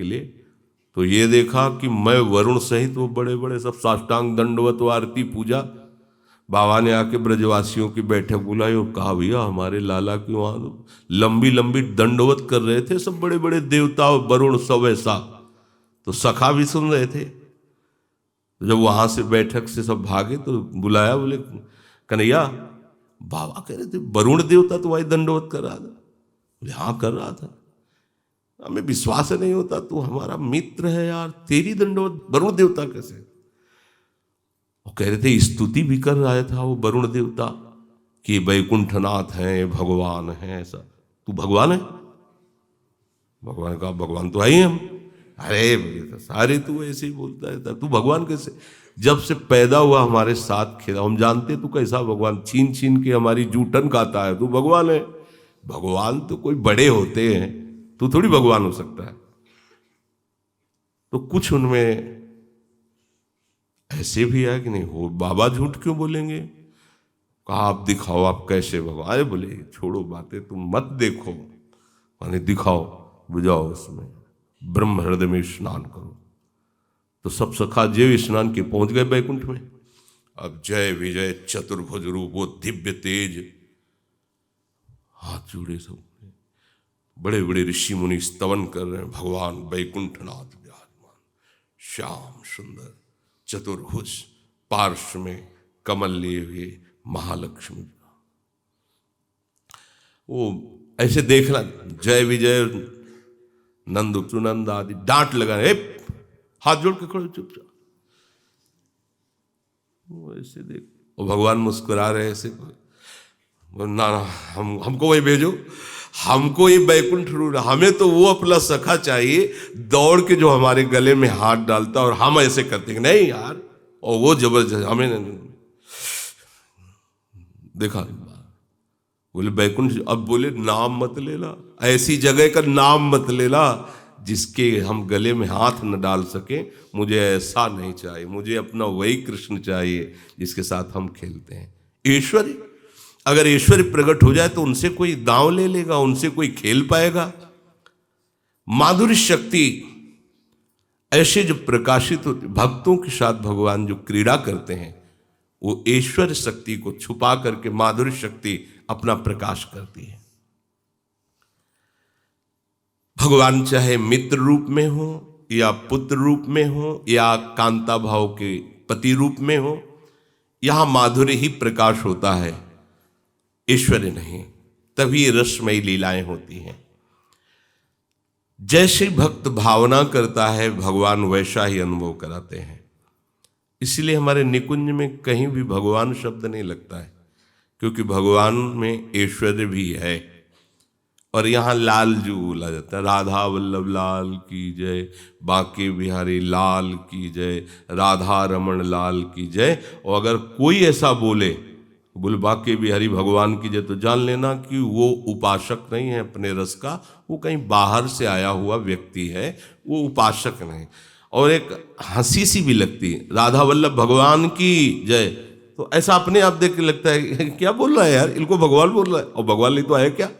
लिए तो ये देखा कि मैं वरुण सहित वो बड़े बड़े सब साष्टांग दंडवत आरती पूजा। बाबा ने आके ब्रजवासियों की बैठक बुलाई और कहा भैया हमारे लाला की वहाँ लंबी लंबी दंडवत कर रहे थे सब बड़े बड़े देवता, वरुण सब ऐसा। तो सखा भी सुन रहे थे। जब वहां से बैठक से सब भागे तो बुलाया, बोले कन्हैया बाबा कह रहे थे वरुण देवता तो वही दंडवत कर रहा था। बोले हाँ कर रहा था, हमें विश्वास नहीं होता, तू हमारा मित्र है यार, तेरी दंडवत वरुण देवता कैसे? वो कह रहे थे स्तुति भी कर रहा था वो वरुण देवता कि वैकुंठनाथ हैं, भगवान हैं, ऐसा। तू भगवान है? भगवान का भगवान तो है ही हम। अरे सारे तू ऐसे ही बोलता है, तू भगवान कैसे? जब से पैदा हुआ हमारे साथ खेला, हम जानते तू कैसा भगवान, छीन छीन के हमारी जूठन खाता है, तू भगवान है। भगवान तो कोई बड़े होते हैं, तू थोड़ी भगवान हो सकता है। तो कुछ उनमें ऐसे भी है कि नहीं हो, बाबा झूठ क्यों बोलेंगे? कहा आप दिखाओ आप कैसे भगवान। अरे बोले छोड़ो बातें, तुम मत देखो, माने दिखाओ, बुझाओ, उसमें ब्रह्म हृदय में स्नान करो। तो सब सखा जय स्नान के पहुंच गए बैकुंठ में। अब जय विजय चतुर्भुज रूप, वो दिव्य तेज, हाथ जोड़े सब, बड़े बड़े ऋषि मुनि स्तवन कर रहे हैं, भगवान वैकुंठनाथ विराजमान, श्याम सुंदर चतुर्भुज, पार्श्व में कमल लिए हुए महालक्ष्मी। वो ऐसे देखना, जय विजय नंद सुनंद आदि डांट लगा रहे, हाथ जोड़ के खड़े चुपचाप, वो ऐसे देख, और भगवान मुस्कुरा रहे ऐसे, ना हमको वही भेजो, हमको ये बैकुंठ रूप, हमें तो वो अपना सखा चाहिए दौड़ के जो हमारे गले में हाथ डालता और हम ऐसे करते हैं नहीं यार, और वो जबरदस्त हमें देखा। बोले बैकुंठ, अब बोले नाम मत लेना, ऐसी जगह का नाम मत लेना जिसके हम गले में हाथ न डाल सके। मुझे ऐसा नहीं चाहिए, मुझे अपना वही कृष्ण चाहिए जिसके साथ हम खेलते हैं। ईश्वर, अगर ईश्वर प्रकट हो जाए तो उनसे कोई दांव ले लेगा, उनसे कोई खेल पाएगा? माधुर्य शक्ति ऐसे जो प्रकाशित होती, भक्तों के साथ भगवान जो क्रीड़ा करते हैं, वो ईश्वर शक्ति को छुपा करके माधुर्य शक्ति अपना प्रकाश करती है। भगवान चाहे मित्र रूप में हो या पुत्र रूप में हो या कांता भाव के पति रूप में हो, यहां माधुर्य ही प्रकाश होता है, ईश्वरी नहीं। तभी रसमयी लीलाएं होती हैं। जैसे भक्त भावना करता है भगवान वैसा ही अनुभव कराते हैं। इसलिए हमारे निकुंज में कहीं भी भगवान शब्द नहीं लगता है, क्योंकि भगवान में ऐश्वर्य भी है। और यहाँ लाल जो बोला जाता है, राधा वल्लभ लाल की जय, बांके बिहारी लाल की जय, राधा रमन लाल की जय। और अगर कोई ऐसा बोले बांके बिहारी भगवान की जय, तो जान लेना कि वो उपासक नहीं है अपने रस का, वो कहीं बाहर से आया हुआ व्यक्ति है, वो उपासक नहीं। और एक हंसी सी भी लगती है, राधा वल्लभ भगवान की जय, तो ऐसा अपने आप देख के लगता है क्या बोल रहा है यार, इनको भगवान बोल रहा है, और भगवान नहीं तो है क्या।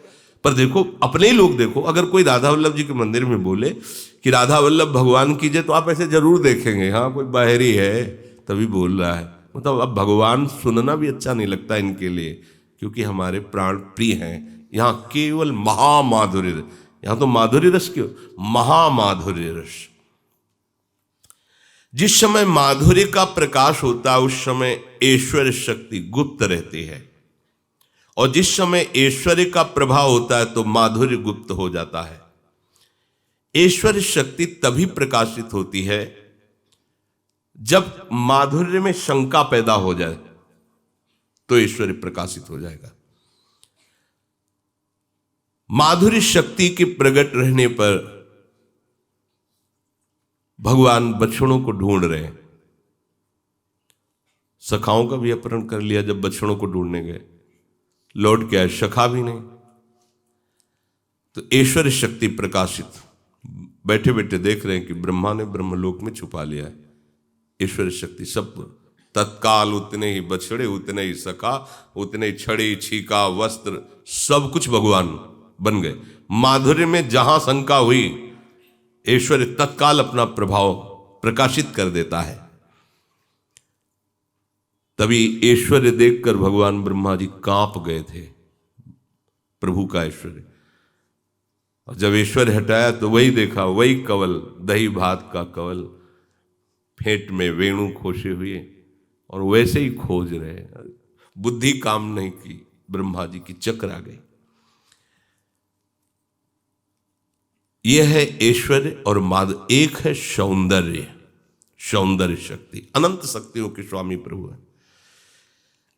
पर देखो अपने ही लोग देखो, अगर कोई राधा वल्लभ जी के मंदिर में बोले कि राधा वल्लभ भगवान की जय, तो आप ऐसे जरूर देखेंगे, हाँ कोई बाहरी है तभी बोल रहा है। मतलब अब भगवान सुनना भी अच्छा नहीं लगता इनके लिए, क्योंकि हमारे प्राण प्रिय हैं। यहाँ केवल महामाधुर्य, यहाँ तो माधुर्य रस क्यों, महामाधुर्य रस। जिस समय माधुर्य का प्रकाश होता है उस समय ऐश्वर्य शक्ति गुप्त रहती है, और जिस समय ऐश्वर्य का प्रभाव होता है तो माधुर्य गुप्त हो जाता है। ऐश्वर्य शक्ति तभी प्रकाशित होती है जब माधुर्य में शंका पैदा हो जाए, तो ऐश्वर्य प्रकाशित हो जाएगा। माधुर्य शक्ति के प्रकट रहने पर भगवान बछड़ों को ढूंढ रहे हैं। सखाओं का भी अपहरण कर लिया जब बछड़ों को ढूंढने गए, लौट के आए, सखा भी नहीं। तो ऐश्वर्य शक्ति प्रकाशित, बैठे बैठे देख रहे हैं कि ब्रह्मा ने ब्रह्मलोक में छुपा लिया है। ईश्वर शक्ति सब तत्काल उतने ही बछड़े, उतने ही सखा, उतने ही छड़ी छीका वस्त्र, सब कुछ भगवान बन गए। माधुर्य में जहां शंका हुई, ईश्वर तत्काल अपना प्रभाव प्रकाशित कर देता है। तभी ऐश्वर्य देखकर भगवान ब्रह्मा जी कांप गए थे, प्रभु का ऐश्वर्य। और जब ऐश्वर्य हटाया तो वही देखा, वही कवल, दही भात का कवल, फेंट में वेणु खोसे हुए, और वैसे ही खोज रहे। बुद्धि काम नहीं की, ब्रह्मा जी की चक्र आ गई। यह है ऐश्वर्य और माधुर्य। एक है सौंदर्य, सौंदर्य शक्ति, अनंत शक्तियों के स्वामी प्रभु है।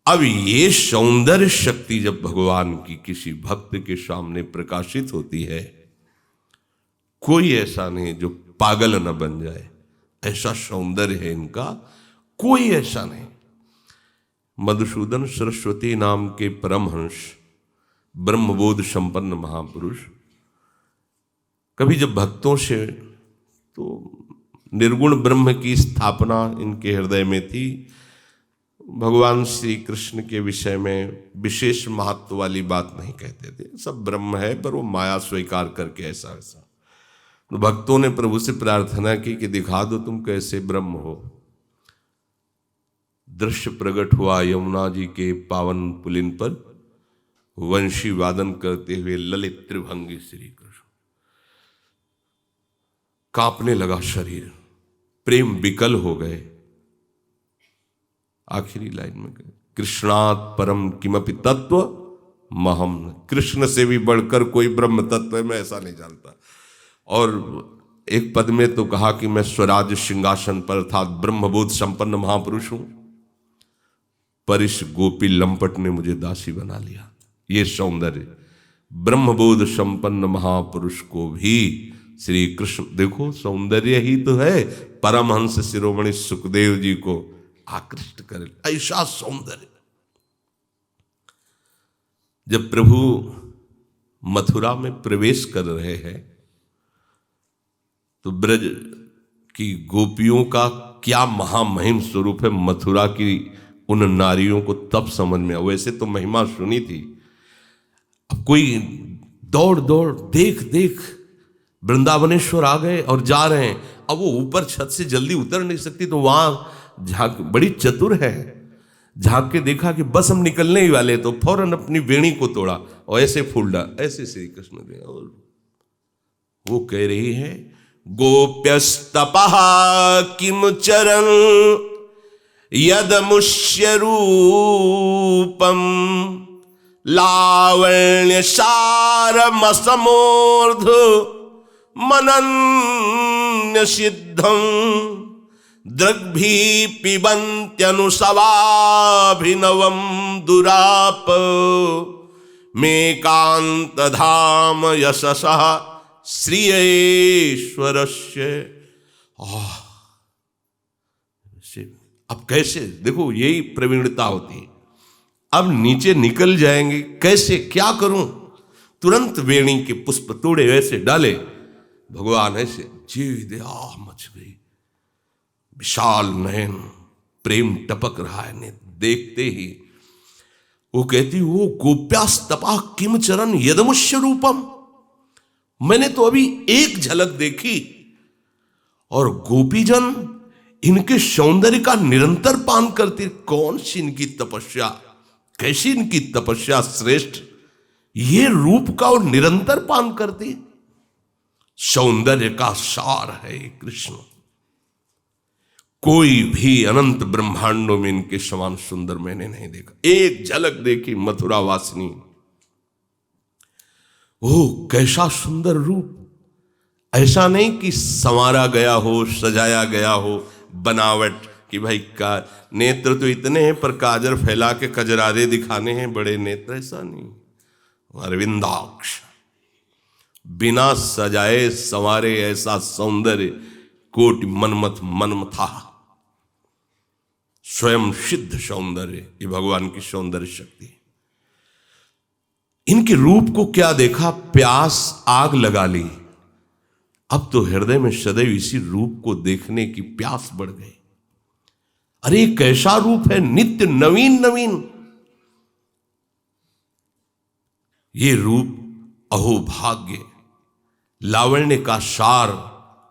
अब ये सौंदर्य शक्ति जब भगवान की किसी भक्त के सामने प्रकाशित होती है, कोई ऐसा नहीं जो पागल न बन जाए। ऐसा सौंदर्य है इनका, कोई ऐसा नहीं। मधुसूदन सरस्वती नाम के परमहंस, ब्रह्मबोध संपन्न महापुरुष, कभी जब भक्तों से, तो निर्गुण ब्रह्म की स्थापना इनके हृदय में थी, भगवान श्री कृष्ण के विषय में विशेष महत्व वाली बात नहीं कहते थे, सब ब्रह्म है, पर वो माया स्वीकार करके ऐसा ऐसा। तो भक्तों ने प्रभु से प्रार्थना की कि दिखा दो तुम कैसे ब्रह्म हो। दृश्य प्रकट हुआ यमुना जी के पावन पुलिन पर, वंशी वादन करते हुए ललित त्रिभंगी श्री कृष्ण। कांपने लगा शरीर, प्रेम विकल हो गए। आखिरी लाइन में गए, कृष्णात् परम किमपि तत्व महम, कृष्ण से भी बढ़कर कोई ब्रह्म तत्व है, मैं ऐसा नहीं जानता। और एक पद में तो कहा कि मैं स्वराज सिंहासन पर अर्थात ब्रह्मबोध संपन्न महापुरुष हूं, पर इस गोपी लंपट ने मुझे दासी बना लिया। ये सौंदर्य, ब्रह्मबोध संपन्न महापुरुष को भी श्री कृष्ण, देखो सौंदर्य ही तो है परमहंस शिरोमणि सुखदेव जी को आकृष्ट करे, ऐसा सौंदर्य। जब प्रभु मथुरा में प्रवेश कर रहे हैं, तो ब्रज की गोपियों का क्या महामहिम स्वरूप है, मथुरा की उन नारियों को तब समझ में। वैसे तो महिमा सुनी थी, अब कोई दौड़ दौड़ देख देख वृंदावनेश्वर आ गए और जा रहे हैं। अब वो ऊपर छत से जल्दी उतर नहीं सकती, तो वहां झांक, बड़ी चतुर है, झांक के देखा कि बस हम निकलने ही वाले, तो फौरन अपनी वेणी को तोड़ा और ऐसे फूल डाला, ऐसे श्री कृष्ण ने। और वो कह रही है, गोप्यस्तपः किम चरन यदमुष्य रूपम लावण्य सारमसमूर्ध मनन्य सिद्धम दृग्भी पिबन्त्यनुसवाभिनवं दुराप मेकांत धाम यशसः श्रीयेश्वरस्य। अब कैसे, देखो यही प्रवीणता होती है। अब नीचे निकल जाएंगे, कैसे, क्या करूं? तुरंत वेणी के पुष्प तोड़े, वैसे डाले, भगवान ऐसे जीव दया मच गई, विशाल नयन, प्रेम टपक रहा है ने देखते ही। वो कहती, वो गोप्यास्तपा किम चरण यदमुष्य रूपम। मैंने तो अभी एक झलक देखी और गोपीजन इनके सौंदर्य का निरंतर पान करते। कौन सी इनकी तपस्या, कैसी इनकी तपस्या श्रेष्ठ, ये रूप का और निरंतर पान करती। सौंदर्य का सार है कृष्ण। कोई भी अनंत ब्रह्मांडों में इनके समान सुंदर मैंने नहीं देखा। एक झलक देखी मथुरा वासिनी, ओ कैसा सुंदर रूप। ऐसा नहीं कि संवारा गया हो, सजाया गया हो, बनावट कि भाई का नेत्र तो इतने हैं पर काजर फैला के कजरारे दिखाने हैं बड़े नेत्र, ऐसा नहीं। अरविंदाक्ष, बिना सजाए संवारे ऐसा सौंदर्य कोटि मनमथ मनम था। स्वयं सिद्ध सौंदर्य, ये भगवान की सौंदर्य शक्ति। इनके रूप को क्या देखा, प्यास आग लगा ली। अब तो हृदय में सदैव इसी रूप को देखने की प्यास बढ़ गई। अरे कैसा रूप है, नित्य नवीन नवीन। ये रूप अहो भाग्य, लावण्य का सार,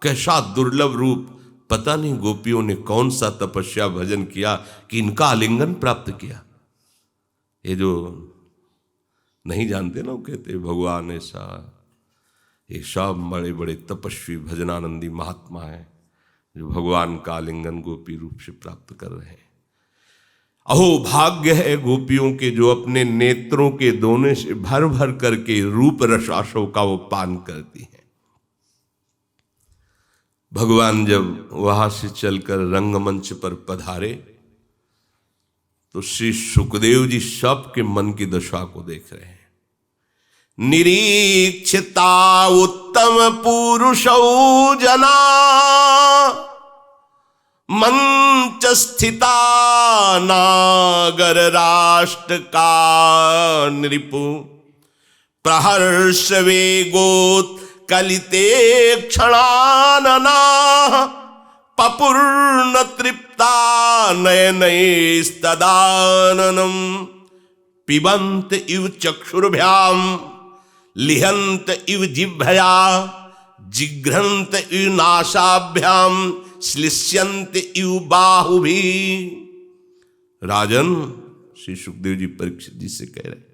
कैसा दुर्लभ रूप। पता नहीं गोपियों ने कौन सा तपस्या भजन किया कि इनका आलिंगन प्राप्त किया। ये जो नहीं जानते ना, वो कहते भगवान ऐसा, ये सब बड़े बड़े तपस्वी भजनानंदी महात्मा हैं जो भगवान का आलिंगन गोपी रूप से प्राप्त कर रहे हैं। अहो भाग्य है गोपियों के जो अपने नेत्रों के दोने से भर भर करके रूप रसाशों का वो पान करती हैं। भगवान जब वहां से चलकर रंगमंच पर पधारे तो श्री सुखदेव जी सबके मन की दशा को देख रहे हैं। निरीक्षिता उत्तम पुरुषौ जना, मंच स्थिता नागर राष्ट्र का नृपु, प्रहर्ष वेगोत कलिते क्षणानना, पपूर्ण तृप्ता नयनैस्तदाननम्, पिबन्त इव चक्षुर्भ्याम, लिहन्त इव जिह्वया, जिघ्रन्त इव नासाभ्याम, श्लिष्यन्त इव बाहुभिः। राजन, श्री सुखदेव जी परीक्षित जी से कह रहे,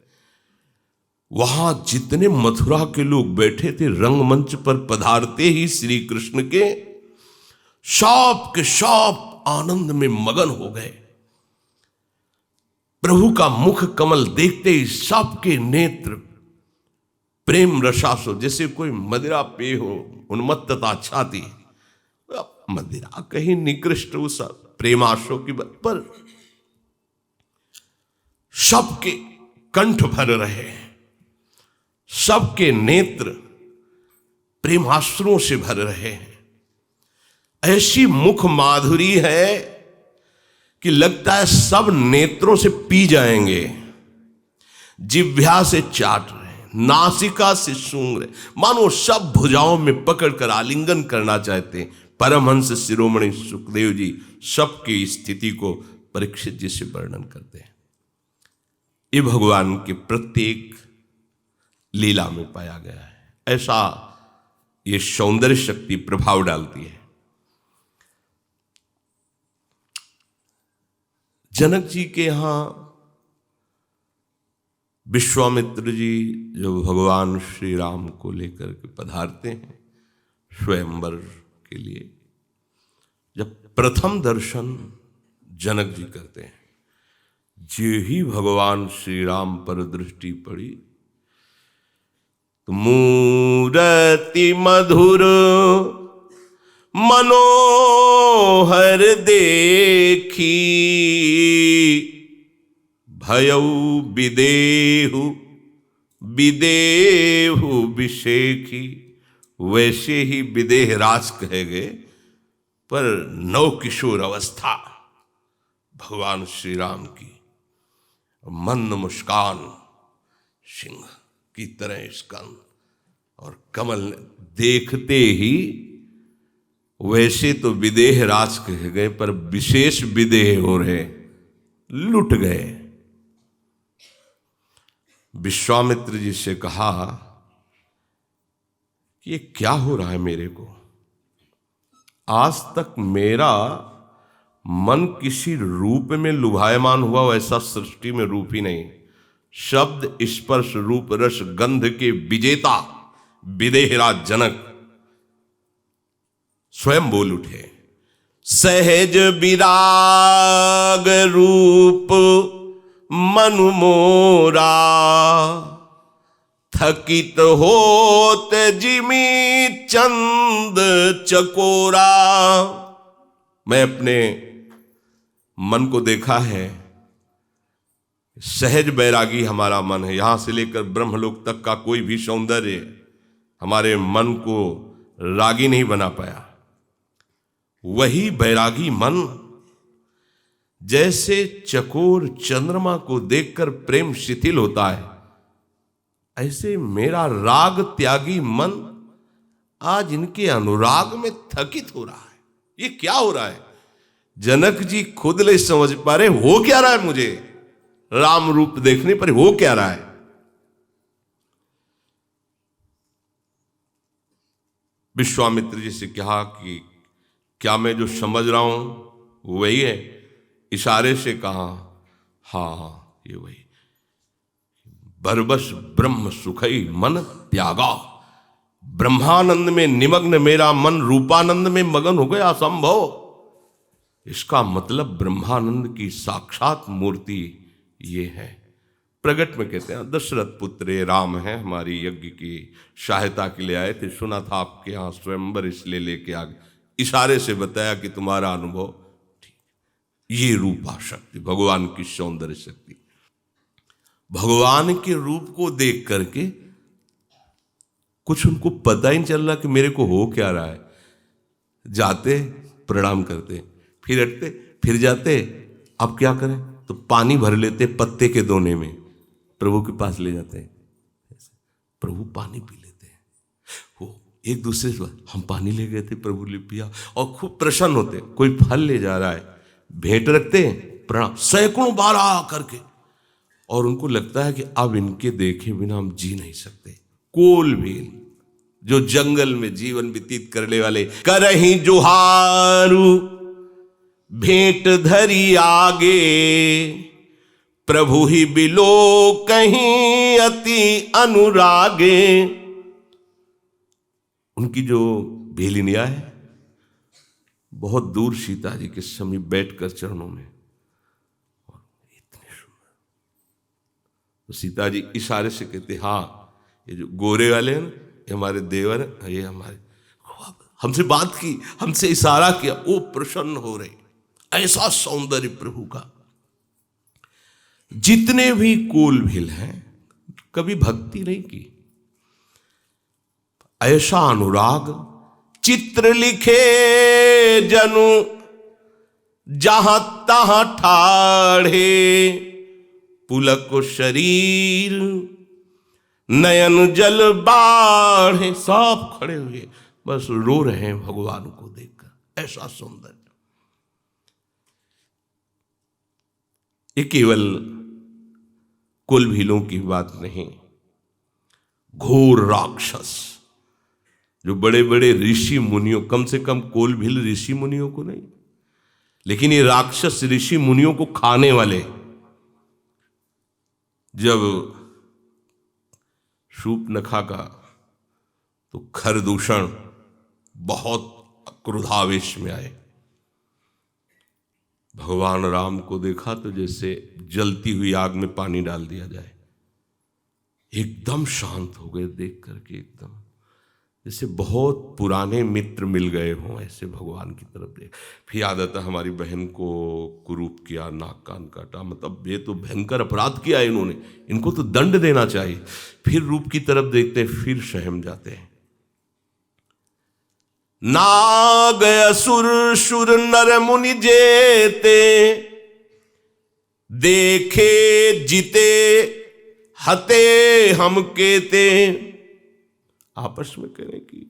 वहां जितने मथुरा के लोग बैठे थे रंगमंच पर पधारते ही श्री कृष्ण के सब आनंद में मगन हो गए। प्रभु का मुख कमल देखते ही सबके नेत्र प्रेम रसासो, जैसे कोई मदिरा पेय हो, उन्मत्तता छाती। मदिरा कहीं निकृष्ट उस प्रेमाशो की बात पर सबके कंठ भर रहे, सबके नेत्र प्रेमाश्रुओं से भर रहे हैं। ऐसी मुख माधुरी है कि लगता है सब नेत्रों से पी जाएंगे। जिह्वा से चाट रहे, नासिका से सूंघ रहे, मानो सब भुजाओं में पकड़कर आलिंगन करना चाहते हैं। परमहंस शिरोमणि सुखदेव जी सबकी स्थिति को परीक्षित जी से वर्णन करते हैं। ये भगवान के प्रत्येक लीला में पाया गया है। ऐसा ये सौंदर्य शक्ति प्रभाव डालती है। जनक जी के यहां विश्वामित्र जी जो भगवान श्री राम को लेकर के पधारते हैं स्वयंवर के लिए, जब प्रथम दर्शन जनक जी करते हैं, जे ही भगवान श्री राम पर दृष्टि पड़ी तो मूरति मधुर मनोहर देखी, भयउ विदेहु विदेहु विषेखी। वैसे ही विदेह राज कहे गए, पर नव किशोर अवस्था भगवान श्री राम की, मंद मुस्कान सिंह की तरह स्कंद और कमल देखते ही वैसे तो विदेह राज कहे गए, पर विशेष विदेह हो रहे, लुट गए। विश्वामित्र जी से कहा कि ये क्या हो रहा है मेरे को, आज तक मेरा मन किसी रूप में लुभायमान हुआ वैसा सृष्टि में रूप ही नहीं। शब्द स्पर्श रूप रस गंध के विजेता विदेहराज जनक स्वयं बोल उठे, सहज विराग रूप मनु मोरा, थकित होत जिमी चंद चकोरा। मैं अपने मन को देखा है, सहज बैरागी हमारा मन है। यहां से लेकर ब्रह्मलोक तक का कोई भी सौंदर्य हमारे मन को रागी नहीं बना पाया। वही बैरागी मन जैसे चकोर चंद्रमा को देखकर प्रेम शिथिल होता है, ऐसे मेरा राग त्यागी मन आज इनके अनुराग में थकित हो रहा है। ये क्या हो रहा है? जनक जी खुद नहीं समझ पा रहे हो क्या रहा है, मुझे राम रूप देखने पर हो क्या रहा है। विश्वामित्र जी से कहा कि क्या मैं जो समझ रहा हूं वही है? इशारे से कहा हाँ ये वही। बरबस ब्रह्म सुखई मन त्यागा, ब्रह्मानंद में निमग्न मेरा मन रूपानंद में मगन हो गया असंभव। इसका मतलब ब्रह्मानंद की साक्षात मूर्ति ये है। प्रगट में कहते हैं दशरथ पुत्र राम है, हमारी यज्ञ की सहायता के लिए आए थे, सुना था आपके यहाँ स्वयंवर इसलिए लेके आ गए। इशारे से बताया कि तुम्हारा अनुभव ठीक, ये रूपा शक्ति भगवान की सौंदर्य शक्ति। भगवान के रूप को देख करके कुछ उनको पता ही नहीं चल रहा कि मेरे को हो क्या रहा है। जाते प्रणाम करते, फिर हटते, फिर जाते। अब क्या करें तो पानी भर लेते पत्ते के दोने में, प्रभु के पास ले जाते हैं, प्रभु पानी पी लेते हैं। वो एक दूसरे से हम पानी ले गए थे, प्रभु ले पिया, और खूब प्रसन्न होते। कोई फल ले जा रहा है, भेंट रखते हैं, प्रणाम सैकड़ों बार आ करके, और उनको लगता है कि अब इनके देखे बिना हम जी नहीं सकते। कोल भील जो जंगल में जीवन व्यतीत करने वाले, करही जुहारू भेंट धरी आगे, प्रभु ही बिलो कहीं अति अनुरागे। उनकी जो भेलिनिया है बहुत दूर सीता जी के समीप बैठकर चरणों में, और इतने सुंदर। तो सीता जी इशारे से कहते हाँ ये जो गोरे वाले हैं ये हमारे देवर, ये हमारे, हमसे बात की, हमसे इशारा किया, वो प्रसन्न हो रहे। ऐसा सौंदर्य प्रभु का। जितने भी कोल भील हैं कभी भक्ति नहीं की, ऐसा अनुराग चित्र लिखे जनु जहां तहां ठाढ़े, पुलक शरीर नयन जल बाढ़े। सब खड़े हुए बस रो रहे हैं भगवान को देखकर, ऐसा सौंदर्य। ये केवल कुल भीलों की बात नहीं, घोर राक्षस जो बड़े बड़े ऋषि मुनियों, कम से कम कोल भील ऋषि मुनियों को नहीं, लेकिन ये राक्षस ऋषि मुनियों को खाने वाले, जब शूर्पणखा का तो खरदूषण बहुत क्रोधावेश में आए, भगवान राम को देखा तो जैसे जलती हुई आग में पानी डाल दिया जाए, एकदम शांत हो गए देख करके। एकदम जैसे बहुत पुराने मित्र मिल गए हों, ऐसे भगवान की तरफ देख। फिर आदत है हमारी बहन को कुरूप किया, नाक कान काटा, मतलब ये तो भयंकर अपराध किया है इन्होंने, इनको तो दंड देना चाहिए। फिर रूप की तरफ देखते हैं, फिर सहम जाते हैं। नाग असुर सुर नर मुनि जेते, देखे जीते हते हम केते। आपस में करें कि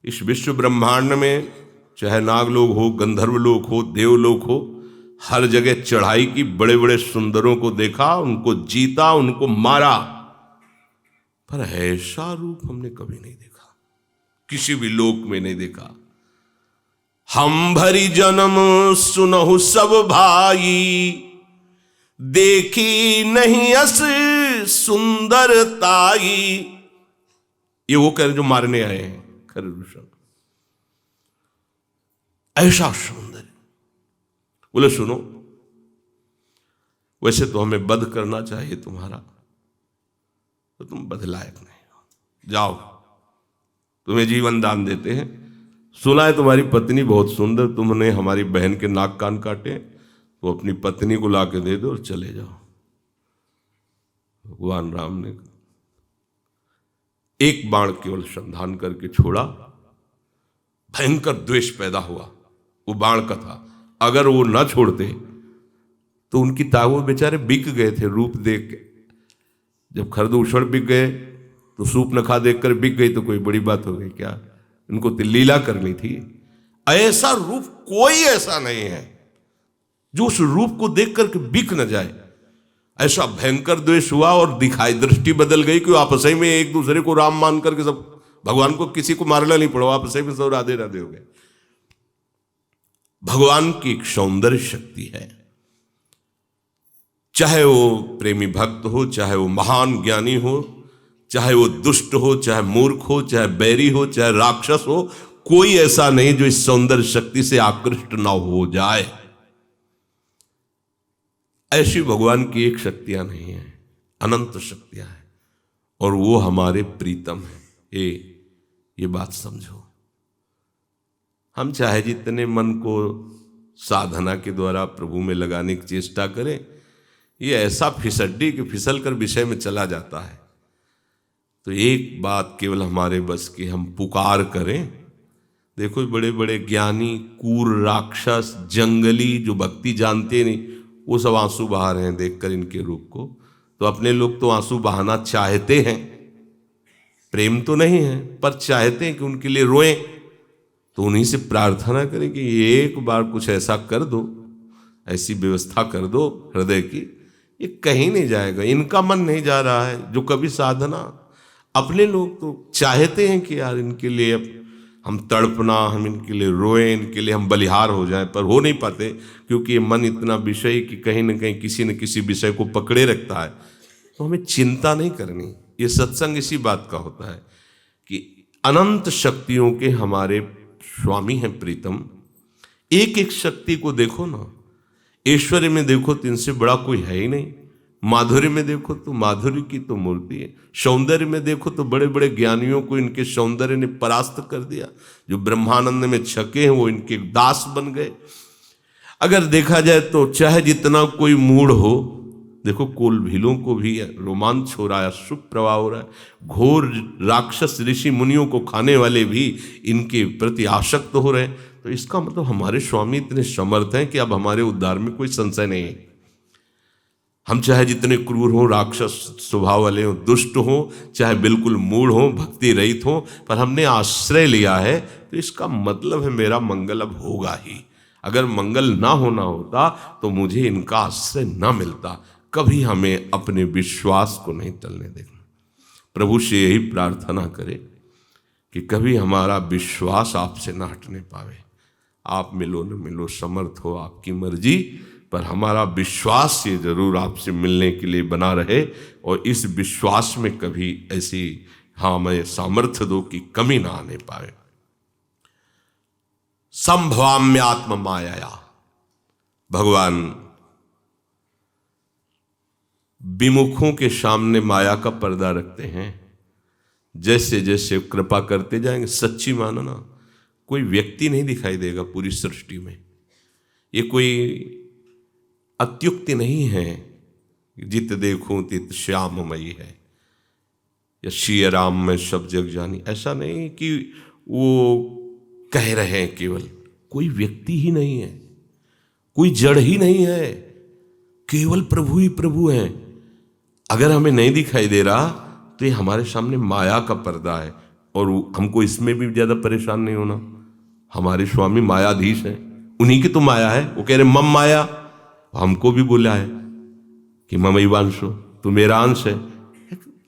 इस विश्व ब्रह्मांड में चाहे नागलोक हो, गंधर्व लोक हो, देवलोक हो, हर जगह चढ़ाई की, बड़े बड़े सुंदरों को देखा, उनको जीता, उनको मारा, पर ऐसा रूप हमने कभी नहीं देखा, किसी भी लोक में नहीं देखा। हम भरी जन्म सुनहु सब भाई, देखी नहीं अस सुंदरताई। ये वो कह रहे जो मारने आए हैं खरदूषण, ऐसा सुंदर। बोले सुनो, वैसे तो हमें वध करना चाहिए तुम्हारा, तो तुम वध लायक नहीं हो, जाओ तुम्हें जीवन दान देते हैं। सुना है तुम्हारी पत्नी बहुत सुंदर, तुमने हमारी बहन के नाक कान काटे, तो अपनी पत्नी को लाके दे दो और चले जाओ। भगवान राम ने एक बाण केवल संधान करके छोड़ा, भयंकर द्वेष पैदा हुआ, वो बाण का था। अगर वो न छोड़ते तो उनकी ताऊ बेचारे बिक गए थे रूप देख के। जब खरदूषण बिक गए तो सूप नखा देखकर बिक गई, तो कोई बड़ी बात हो गई क्या? इनको तो लीला करनी थी। ऐसा रूप कोई ऐसा नहीं है जो उस रूप को देख करके बिक न जाए। ऐसा भयंकर द्वेष हुआ और दिखाई दृष्टि बदल गई कि आपस में एक दूसरे को राम मान करके सब, भगवान को किसी को मारना नहीं पड़ा, आपस में सब राधे राधे हो गए। भगवान की एक सौंदर्य शक्ति है, चाहे वो प्रेमी भक्त हो, चाहे वो महान ज्ञानी हो, चाहे वो दुष्ट हो, चाहे मूर्ख हो, चाहे बैरी हो, चाहे राक्षस हो, कोई ऐसा नहीं जो इस सौंदर्य शक्ति से आकृष्ट ना हो जाए। ऐसी भगवान की एक शक्तियां नहीं है, अनंत शक्तियां हैं, और वो हमारे प्रीतम है। ये बात समझो। हम चाहे जितने मन को साधना के द्वारा प्रभु में लगाने की चेष्टा करें, ये ऐसा फिसड्डी कि फिसल कर विषय में चला जाता है। तो एक बात केवल हमारे बस की, हम पुकार करें। देखो बड़े बड़े ज्ञानी, कूर, राक्षस, जंगली, जो भक्ति जानते नहीं, वो सब आंसू बहा रहे हैं देखकर इनके रूप को। तो अपने लोग तो आंसू बहाना चाहते हैं, प्रेम तो नहीं है, पर चाहते हैं कि उनके लिए रोएं। तो उन्हीं से प्रार्थना करें कि एक बार कुछ ऐसा कर दो, ऐसी व्यवस्था कर दो हृदय की, ये कहीं नहीं जाएगा। इनका मन नहीं जा रहा है, जो कभी साधना, अपने लोग तो चाहते हैं कि यार इनके लिए हम तड़पना, हम इनके लिए रोएं, इनके लिए हम बलिहार हो जाएं, पर हो नहीं पाते, क्योंकि ये मन इतना विषय कि कहीं न कहीं किसी न किसी विषय को पकड़े रखता है। तो हमें चिंता नहीं करनी। ये सत्संग इसी बात का होता है कि अनंत शक्तियों के हमारे स्वामी हैं प्रीतम। एक एक शक्ति को देखो ना, ऐश्वर्य में देखो तो इनसे बड़ा कोई है ही नहीं, माधुर्य में देखो तो माधुर्य की तो मूर्ति है, सौंदर्य में देखो तो बड़े बड़े ज्ञानियों को इनके सौंदर्य ने परास्त कर दिया। जो ब्रह्मानंद में छके हैं वो इनके दास बन गए। अगर देखा जाए तो चाहे जितना कोई मूढ़ हो, देखो कोल भीलों को भी रोमांच हो रहा है, सुख प्रवाह हो रहा है। घोर राक्षस ऋषि मुनियों को खाने वाले भी इनके प्रति आसक्त हो रहे हैं। तो इसका मतलब हमारे स्वामी इतने समर्थ हैं कि अब हमारे उद्धार में कोई संशय नहीं है। हम चाहे जितने क्रूर हों, राक्षस स्वभाव वाले हों, दुष्ट हों, चाहे बिल्कुल मूढ़ हों, भक्ति रहित हों, पर हमने आश्रय लिया है, तो इसका मतलब है मेरा मंगल अब होगा ही। अगर मंगल ना होना होता तो मुझे इनका आश्रय ना मिलता। कभी हमें अपने विश्वास को नहीं टलने देना। प्रभु से यही प्रार्थना करें कि कभी हमारा विश्वास आपसे ना हटने पावे। आप मिलो न मिलो, समर्थ हो आपकी मर्जी, पर हमारा विश्वास ये जरूर आपसे मिलने के लिए बना रहे, और इस विश्वास में कभी ऐसी हमें सामर्थ्य दो कि कमी ना आने पाए। संभवाम्य आत्म माया, भगवान विमुखों के सामने माया का पर्दा रखते हैं, जैसे जैसे कृपा करते जाएंगे, सच्ची मानना, कोई व्यक्ति नहीं दिखाई देगा पूरी सृष्टि में। ये कोई अत्युक्ति नहीं है, जित देखूं तित श्याममयी है, या श्री राम में सब जग जानी, ऐसा नहीं कि वो कह रहे हैं केवल। कोई व्यक्ति ही नहीं है, कोई जड़ ही नहीं है, केवल प्रभु ही प्रभु है। अगर हमें नहीं दिखाई दे रहा तो ये हमारे सामने माया का पर्दा है, और हमको इसमें भी ज्यादा परेशान नहीं होना। हमारे स्वामी मायाधीश हैं, उन्हीं की तो माया है। वो कह रहे मम माया, हमको भी बोला है कि ममई वांशो, तो मेरा अंश है।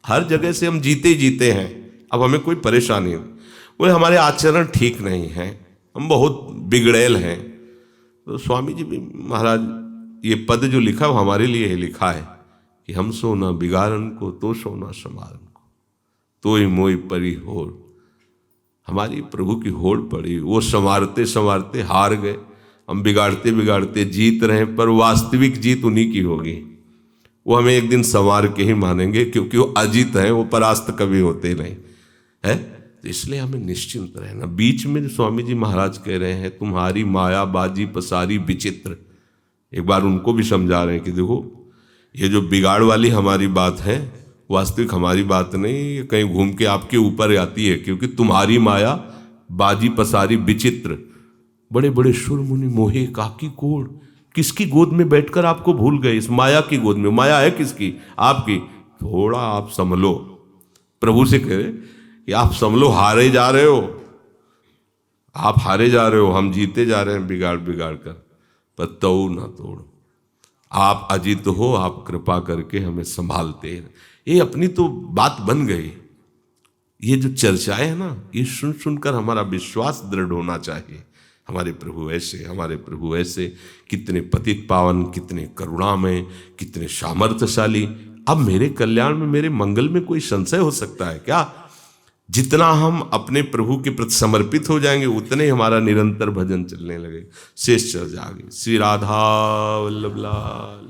हर जगह से हम जीते ही जीते हैं, अब हमें कोई परेशानी नहीं। बोले हमारे आचरण ठीक नहीं है, हम बहुत बिगड़ैल हैं। तो स्वामी जी भी महाराज ये पद जो लिखा वो हमारे लिए ही लिखा है कि हम सो न बिगाड़न को, तो सो न संवारन को, तो ही मोई परी होड़। हमारी प्रभु की होड़ पड़ी, वो संवारते संवारते हार गए, हम बिगाड़ते बिगाड़ते जीत रहे, पर वास्तविक जीत उन्हीं की होगी। वो हमें एक दिन संवार के ही मानेंगे, क्योंकि वो अजीत हैं, वो परास्त कभी होते नहीं है। तो इसलिए हमें निश्चिंत रहना। बीच में जो स्वामी जी महाराज कह रहे हैं तुम्हारी माया बाजी पसारी विचित्र, एक बार उनको भी समझा रहे हैं कि देखो ये जो बिगाड़ वाली हमारी बात है वास्तविक हमारी बात नहीं, ये कहीं घूम के आपके ऊपर आती है। क्योंकि तुम्हारी माया बाजी पसारी विचित्र, बड़े बड़े सुर मुनि मोहे काकी कोड़, किसकी गोद में बैठकर आपको भूल गए, इस माया की गोद में। माया है किसकी? आपकी। थोड़ा आप संभलो, प्रभु से कह रहे कि आप संभलो, हारे जा रहे हो, आप हारे जा रहे हो, हम जीते जा रहे हैं बिगाड़ बिगाड़ कर, पर तो ना तोड़। आप अजित हो, आप कृपा करके हमें संभालते हैं। ये अपनी तो बात बन गई। ये जो चर्चाएं है ना, ये सुन सुनकर हमारा विश्वास दृढ़ होना चाहिए। हमारे प्रभु ऐसे, हमारे प्रभु ऐसे, कितने पतित पावन, कितने करुणामय, कितने सामर्थ्यशाली। अब मेरे कल्याण में, मेरे मंगल में कोई संशय हो सकता है क्या? जितना हम अपने प्रभु के प्रति समर्पित हो जाएंगे उतने ही हमारा निरंतर भजन चलने लगेगा। शेष चल जाएगी। श्री राधा वल्लभ लाल।